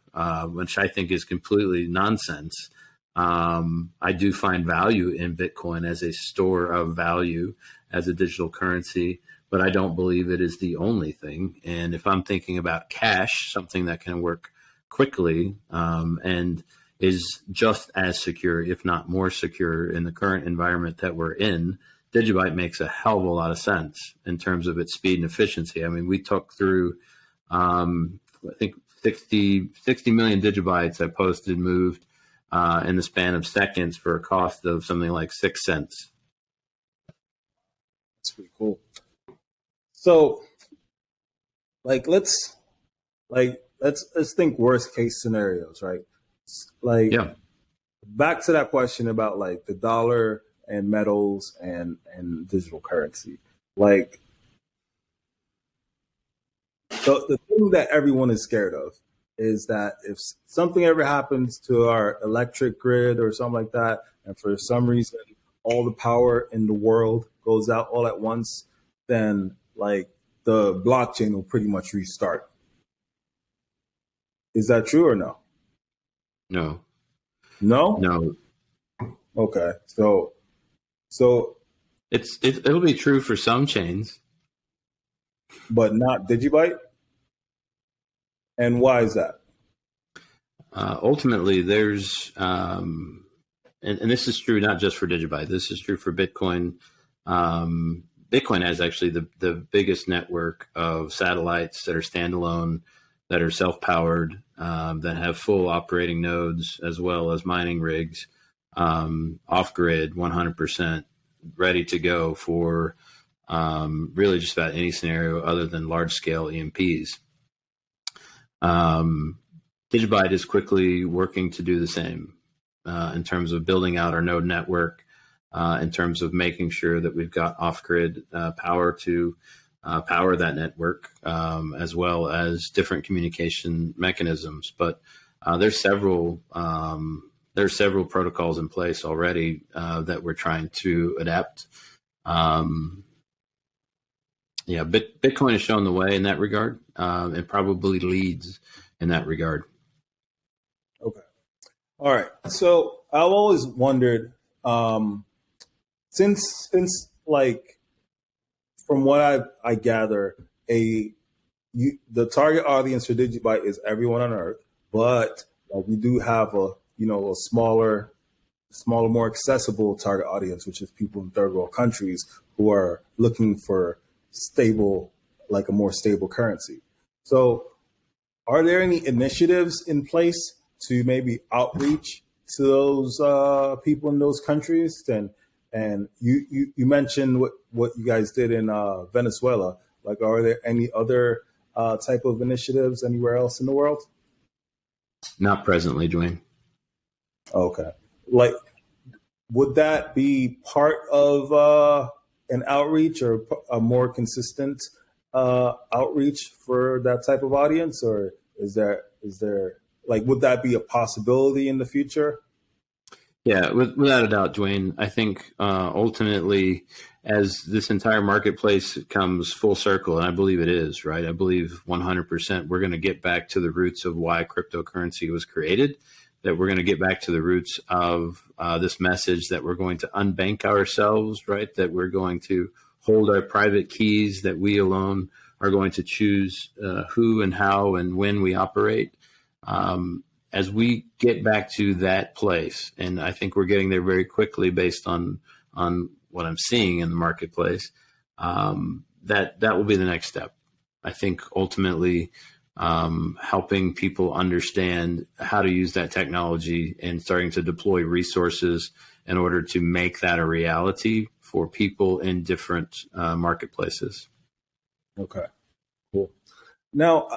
which I think is completely nonsense. I do find value in Bitcoin as a store of value, as a digital currency, but I don't believe it is the only thing. And if I'm thinking about cash, something that can work quickly, and is just as secure, if not more secure, in the current environment that we're in, Digibyte makes a hell of a lot of sense in terms of its speed and efficiency. I mean, we took through, I think, 60 million Digibytes I posted, moved in the span of seconds for a cost of something like 6 cents. That's pretty cool. So, let's think worst case scenarios, right? Yeah. Back to that question about the dollar and metals and digital currency. The thing that everyone is scared of is that if something ever happens to our electric grid or something like that, and for some reason all the power in the world goes out all at once, then the blockchain will pretty much restart. Is that true or no? No. No? No. Okay. So it'll be true for some chains, but not Digibyte? And why is that? Ultimately, there's, and this is true not just for Digibyte. This is true for Bitcoin. Bitcoin has actually the biggest network of satellites that are standalone, that are self-powered, that have full operating nodes, as well as mining rigs, off-grid, 100%, ready to go for really just about any scenario other than large-scale EMPs. Digibyte is quickly working to do the same in terms of building out our node network, in terms of making sure that we've got off-grid power to power that network, as well as different communication mechanisms. But there's several protocols in place already that we're trying to adapt. Bitcoin has shown the way in that regard. It probably leads in that regard. Okay. All right. So I've always wondered, since from what I gather, the target audience for Digibyte is everyone on Earth, but we do have a smaller, more accessible target audience, which is people in third world countries who are looking for a more stable currency. So are there any initiatives in place to maybe outreach to those people in those countries? And you mentioned what you guys did in Venezuela. Are there any other type of initiatives anywhere else in the world? Not presently, Dwayne. Okay. Would that be part of an outreach or a more consistent outreach for that type of audience, or is there would that be a possibility in the future? Yeah, without a doubt, Dwayne. I think ultimately, as this entire marketplace comes full circle, and I believe it is, right? I believe 100% we're going to get back to the roots of why cryptocurrency was created, that we're going to get back to the roots of this message that we're going to unbank ourselves, right? That we're going to hold our private keys, that we alone are going to choose who and how and when we operate. As we get back to that place, and I think we're getting there very quickly based on what I'm seeing in the marketplace, that will be the next step. I think ultimately helping people understand how to use that technology and starting to deploy resources in order to make that a reality for people in different marketplaces. Okay, cool. Now,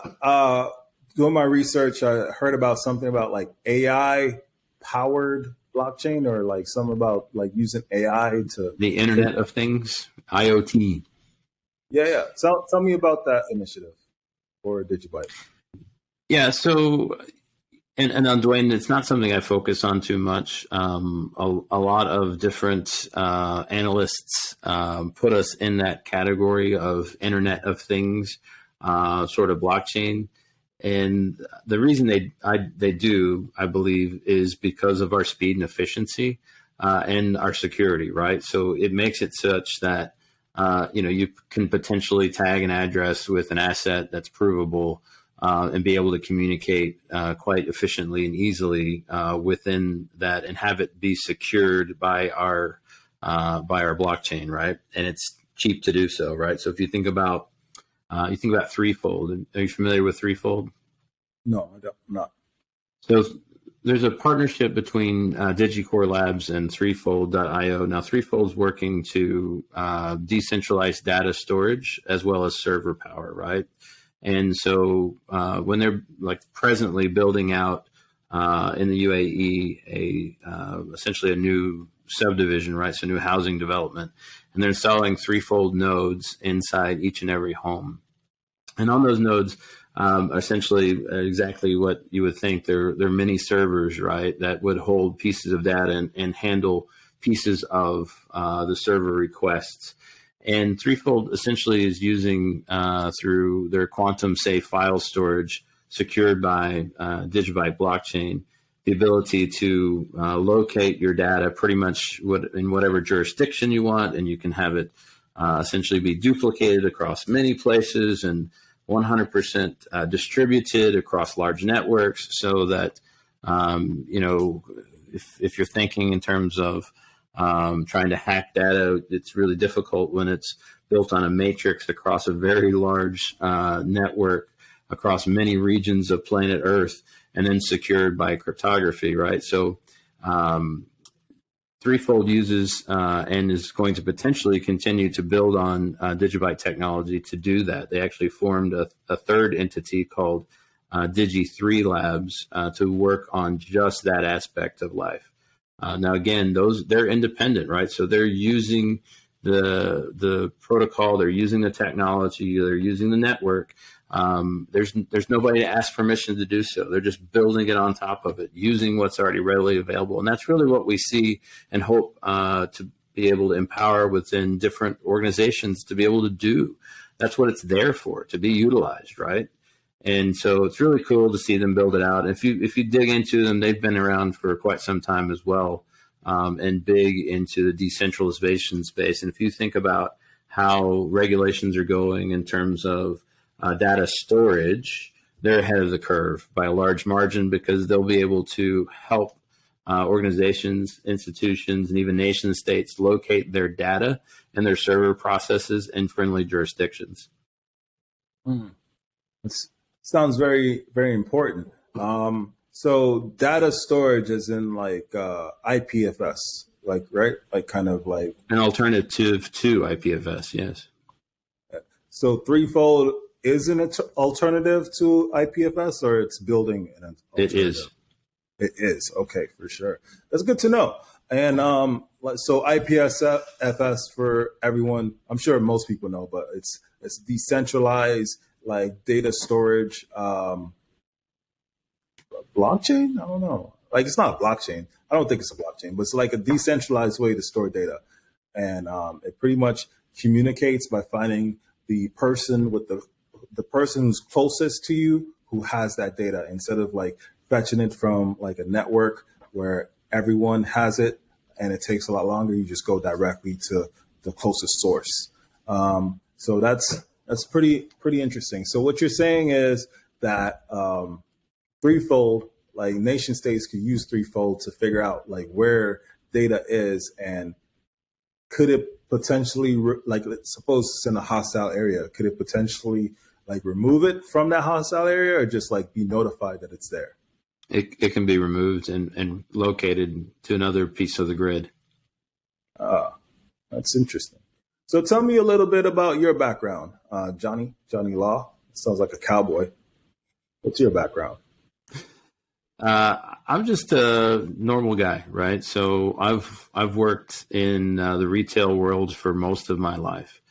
doing my research, I heard about something about AI powered blockchain, or something about using AI to the Internet of Things, IoT. Yeah. Tell me about that initiative for Digibyte. Yeah. So, and on Dwayne, it's not something I focus on too much. A lot of different analysts put us in that category of Internet of Things, sort of blockchain. And the reason they do, I believe, is because of our speed and efficiency and our security, right? So it makes it such that, you can potentially tag an address with an asset that's provable and be able to communicate quite efficiently and easily within that, and have it be secured by our blockchain, right? And it's cheap to do so, right? So if you think about threefold, are you familiar with threefold? No, I don't. I'm not. So there's a partnership between Digicore Labs and Threefold.io. Now, Threefold's working to decentralize data storage as well as server power, right? And so when they're like presently building out in the UAE essentially a new subdivision, right? So new housing development, and they're installing Threefold nodes inside each and every home. And on those nodes, essentially exactly what you would think. They're mini servers, right, that would hold pieces of data and handle pieces of the server requests. And Threefold essentially is using through their quantum safe file storage secured by Digibyte blockchain, the ability to locate your data pretty much in whatever jurisdiction you want, and you can have it essentially be duplicated across many places and 100% distributed across large networks, so that if you're thinking in terms of trying to hack data, it's really difficult when it's built on a matrix across a very large network across many regions of planet Earth, and then secured by cryptography, right? So Threefold uses and is going to potentially continue to build on Digibyte technology to do that. They actually formed a third entity called Digi3 Labs to work on just that aspect of life. Now, again, they're independent, right? So they're using the protocol, they're using the technology, they're using the network. There's nobody to ask permission to do so. They're just building it on top of it, using what's already readily available. And that's really what we see and hope to be able to empower within different organizations to be able to do. That's what it's there for, to be utilized, right? And so it's really cool to see them build it out. If you dig into them, they've been around for quite some time as well, and big into the decentralization space. And if you think about how regulations are going in terms of data storage, they're ahead of the curve by a large margin, because they'll be able to help organizations, institutions, and even nation states locate their data and their server processes in friendly jurisdictions. It sounds very, very important. So data storage is in like IPFS, like, right? Like kind of like an alternative to IPFS, yes. So Threefold is an alternative to IPFS, or it's building an alternative? It is. It is. Okay, for sure. That's good to know. And so IPFS, for everyone, I'm sure most people know, but it's decentralized, like data storage blockchain. I don't know. Like, it's not a blockchain. I don't think it's a blockchain, but it's like a decentralized way to store data. And it pretty much communicates by finding the person with the person who's closest to you who has that data, instead of like fetching it from like a network where everyone has it and it takes a lot longer. You just go directly to the closest source. So that's pretty interesting. So what you're saying is that Threefold, like nation states could use Threefold to figure out like where data is, and could it potentially, like, suppose it's in a hostile area, could it potentially like remove it from that hostile area, or just like be notified that it's there? It can be removed and located to another piece of the grid. That's interesting. So tell me a little bit about your background, Johnny Law. Sounds like a cowboy. What's your background? I'm just a normal guy, right? So I've worked in the retail world for most of my life,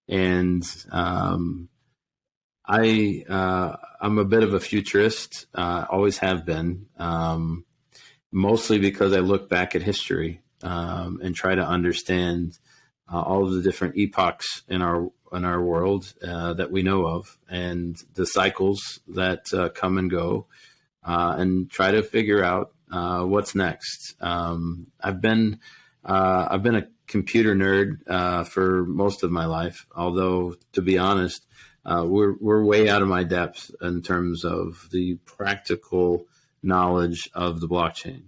and I'm a bit of a futurist. Always have been, mostly because I look back at history and try to understand all of the different epochs in our world that we know of, and the cycles that come and go. And try to figure out what's next. I've been a computer nerd for most of my life, although, to be honest, we're way out of my depth in terms of the practical knowledge of the blockchain.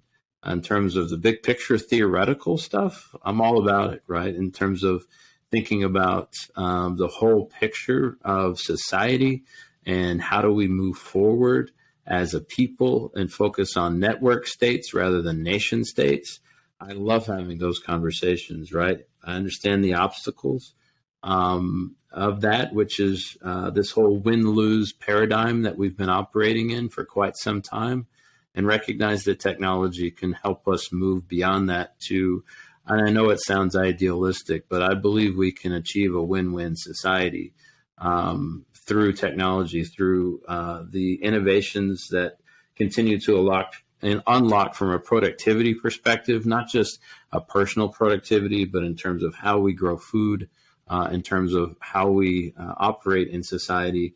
In terms of the big picture theoretical stuff, I'm all about it, right? In terms of thinking about the whole picture of society and how do we move forward as a people and focus on network states rather than nation states. I love having those conversations, right? I understand the obstacles of that, which is this whole win-lose paradigm that we've been operating in for quite some time, and recognize that technology can help us move beyond that to, and I know it sounds idealistic, but I believe we can achieve a win-win society through technology, through the innovations that continue to unlock from a productivity perspective, not just a personal productivity, but in terms of how we grow food, in terms of how we operate in society,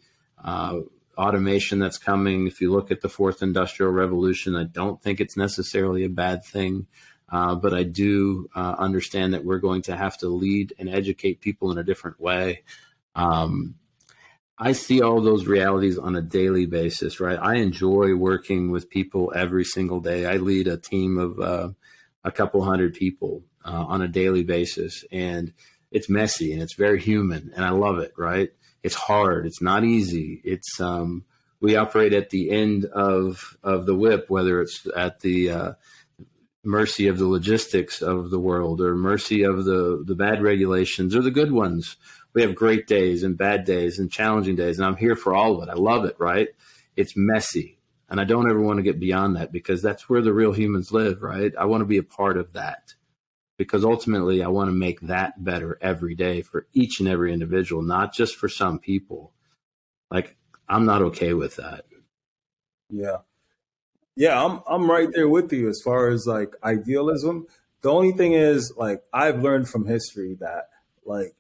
automation that's coming. If you look at the fourth industrial revolution, I don't think it's necessarily a bad thing, but I do understand that we're going to have to lead and educate people in a different way. I see all those realities on a daily basis, right? I enjoy working with people every single day. I lead a team of a couple hundred people on a daily basis, and it's messy and it's very human, and I love it, right? It's hard. It's not easy. It's we operate at the end of the whip, whether it's at the mercy of the logistics of the world or mercy of the bad regulations or the good ones. We have great days and bad days and challenging days, and I'm here for all of it. I love it, right? It's messy, and I don't ever want to get beyond that because that's where the real humans live, right? I want to be a part of that because ultimately I want to make that better every day for each and every individual, not just for some people. Like, I'm not okay with that. Yeah. Yeah, I'm right there with you as far as like idealism. The only thing is, like, I've learned from history that, like,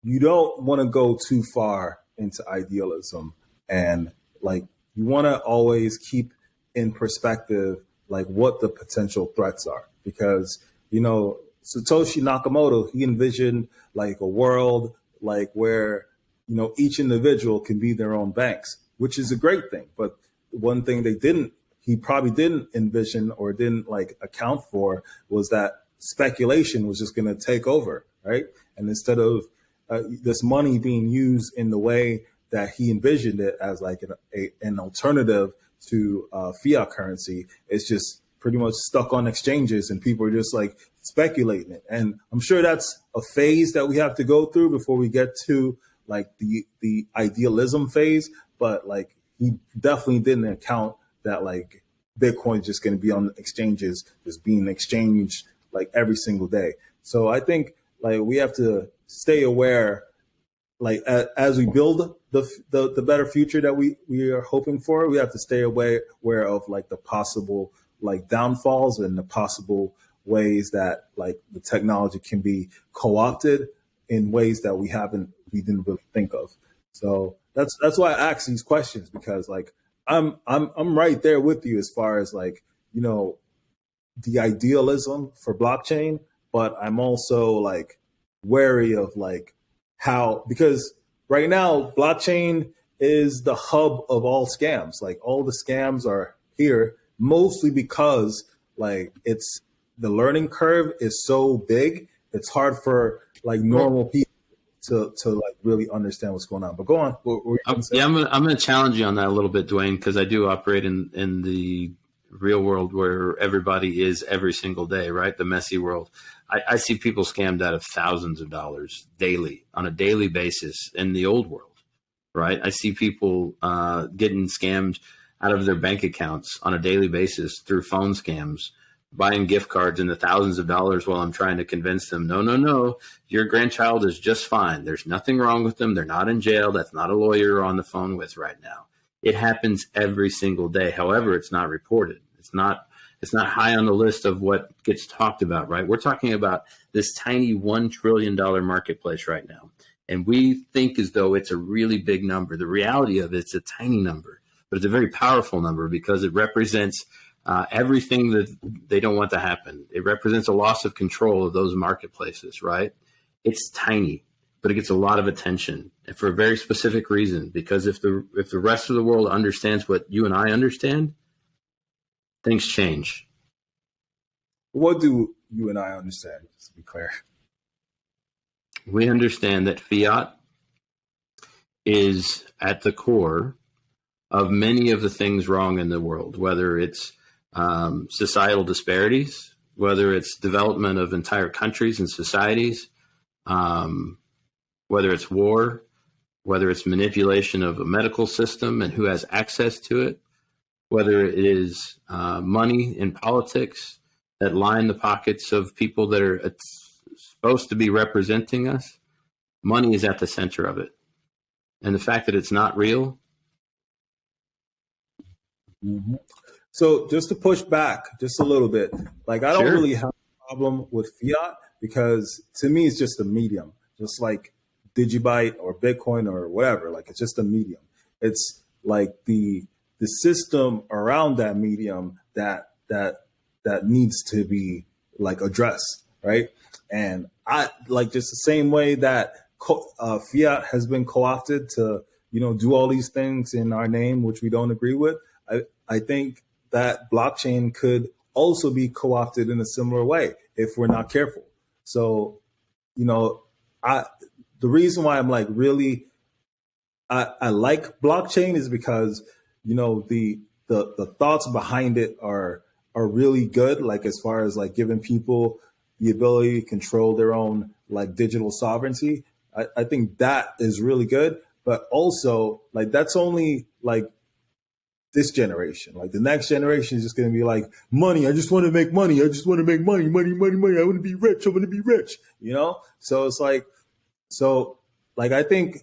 you don't want to go too far into idealism, and like you want to always keep in perspective like what the potential threats are, because Satoshi Nakamoto, he envisioned like a world like where each individual can be their own banks, which is a great thing. But one thing he probably didn't envision or didn't like account for was that speculation was just going to take over, right? And instead of this money being used in the way that he envisioned it as like an alternative to fiat currency, it's just pretty much stuck on exchanges and people are just like speculating it. And I'm sure that's a phase that we have to go through before we get to like the idealism phase. But like he definitely didn't account that like Bitcoin is just going to be on exchanges, just being exchanged like every single day. So I think like we have to stay aware, like as we build the better future that we are hoping for. We have to stay aware of like the possible like downfalls and the possible ways that like the technology can be co-opted in ways that we didn't really think of. So that's why I ask these questions, because like I'm right there with you as far as like the idealism for blockchain, but I'm also like wary of like how, because right now blockchain is the hub of all scams. Like all the scams are here mostly because like it's the learning curve is so big. It's hard for like normal people to like really understand what's going on. But go on. I'm going to challenge you on that a little bit, Dwayne, because I do operate in the real world where everybody is every single day, right? The messy world. I see people scammed out of thousands of dollars daily on a daily basis in the old world, right? I see people getting scammed out of their bank accounts on a daily basis through phone scams, buying gift cards in the thousands of dollars while I'm trying to convince them, no, your grandchild is just fine. There's nothing wrong with them. They're not in jail. That's not a lawyer you're on the phone with right now. It happens every single day. However, it's not reported. It's not high on the list of what gets talked about, right? We're talking about this tiny $1 trillion marketplace right now. And we think as though it's a really big number. The reality of it's a tiny number, but it's a very powerful number because it represents everything that they don't want to happen. It represents a loss of control of those marketplaces, right? It's tiny. but it gets a lot of attention and for a very specific reason. Because if the rest of the world understands what you and I understand, things change. What do you and I understand? Just to be clear. We understand that fiat is at the core of many of the things wrong in the world, whether it's societal disparities, whether it's development of entire countries and societies, whether it's war, whether it's manipulation of a medical system and who has access to it, whether it is money in politics that line the pockets of people that are supposed to be representing us. Money is at the center of it. And the fact that it's not real. Mm-hmm. So just to push back just a little bit, like I don't really have a problem with fiat because to me, it's just a medium, just like Digibyte or Bitcoin or whatever. Like it's just a medium. It's like the system around that medium that needs to be like addressed, right? And I like just the same way that fiat has been co-opted to, do all these things in our name, which we don't agree with. I think that blockchain could also be co-opted in a similar way if we're not careful. So, the reason why I'm like really, I like blockchain is because, the thoughts behind it are really good. Like as far as like giving people the ability to control their own like digital sovereignty. I think that is really good, but also like that's only like this generation. Like the next generation is just going to be like money. I just want to make money. I just want to make money. I want to be rich. I want to be rich. So it's like, I think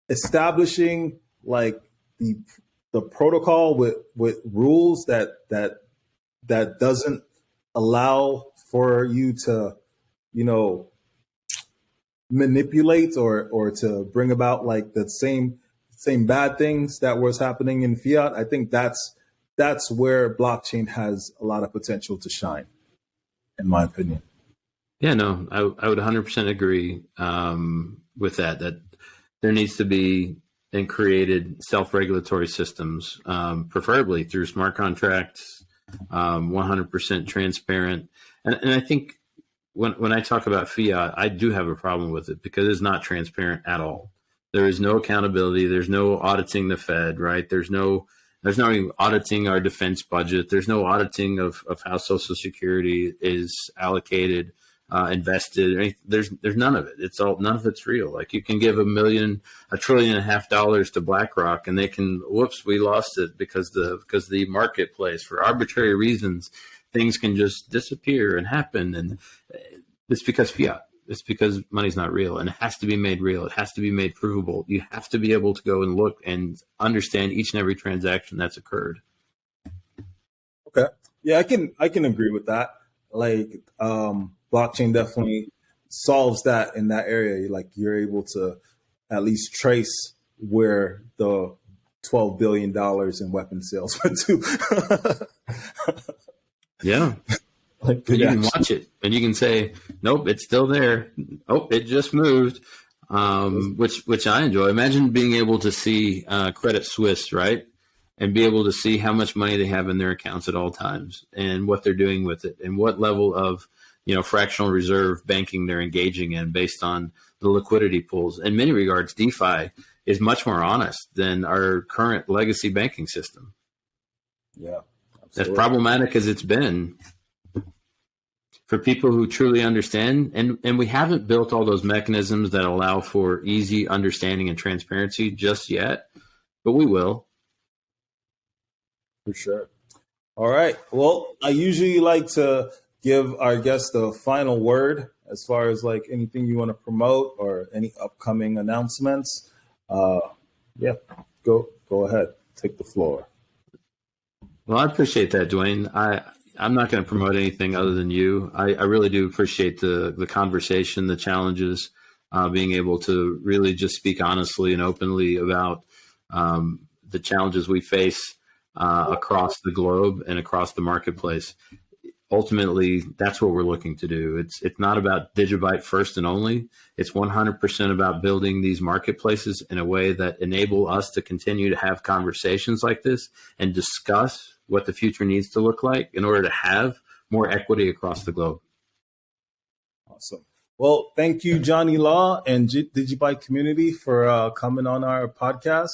establishing like the protocol with rules that doesn't allow for you to, manipulate or to bring about like the same bad things that was happening in fiat. I think that's where blockchain has a lot of potential to shine, in my opinion. Yeah, no, I would 100% agree with that there needs to be and created self-regulatory systems, preferably through smart contracts, 100% transparent. And I think when I talk about fiat, I do have a problem with it because it's not transparent at all. There is no accountability. There's no auditing the Fed, right? There's no even auditing our defense budget. There's no auditing of how Social Security is allocated, invested. There's none of it. None of it's real. Like you can give $1.5 trillion to BlackRock, and they can, whoops, we lost it because the marketplace for arbitrary reasons, things can just disappear and happen, and it's because fiat. It's because money's not real, and it has to be made real. It has to be made provable. You have to be able to go and look and understand each and every transaction that's occurred. Okay. Yeah, I can agree with that. Like, blockchain definitely solves that in that area. Like, you're able to at least trace where the $12 billion in weapon sales went to. Yeah. Like, you can watch it and you can say, nope, it's still there. Oh, it just moved, which I enjoy. Imagine being able to see Credit Suisse, right? And be able to see how much money they have in their accounts at all times and what they're doing with it and what level of, fractional reserve banking they're engaging in based on the liquidity pools. In many regards, DeFi is much more honest than our current legacy banking system. Yeah. As problematic as it's been, for people who truly understand, and we haven't built all those mechanisms that allow for easy understanding and transparency just yet, but we will. For sure. All right. Well, I usually like to give our guests the final word as far as like anything you want to promote or any upcoming announcements. Yeah, go ahead. Take the floor. Well, I appreciate that, Dwayne. I'm not going to promote anything other than you. I really do appreciate the conversation, the challenges, being able to really just speak honestly and openly about the challenges we face across the globe and across the marketplace. ultimately, that's what we're looking to do. It's not about Digibyte first and only. It's 100% about building these marketplaces in a way that enable us to continue to have conversations like this and discuss what the future needs to look like in order to have more equity across the globe. Awesome. Well, thank you, Johnny Law and Digibyte community for coming on our podcast.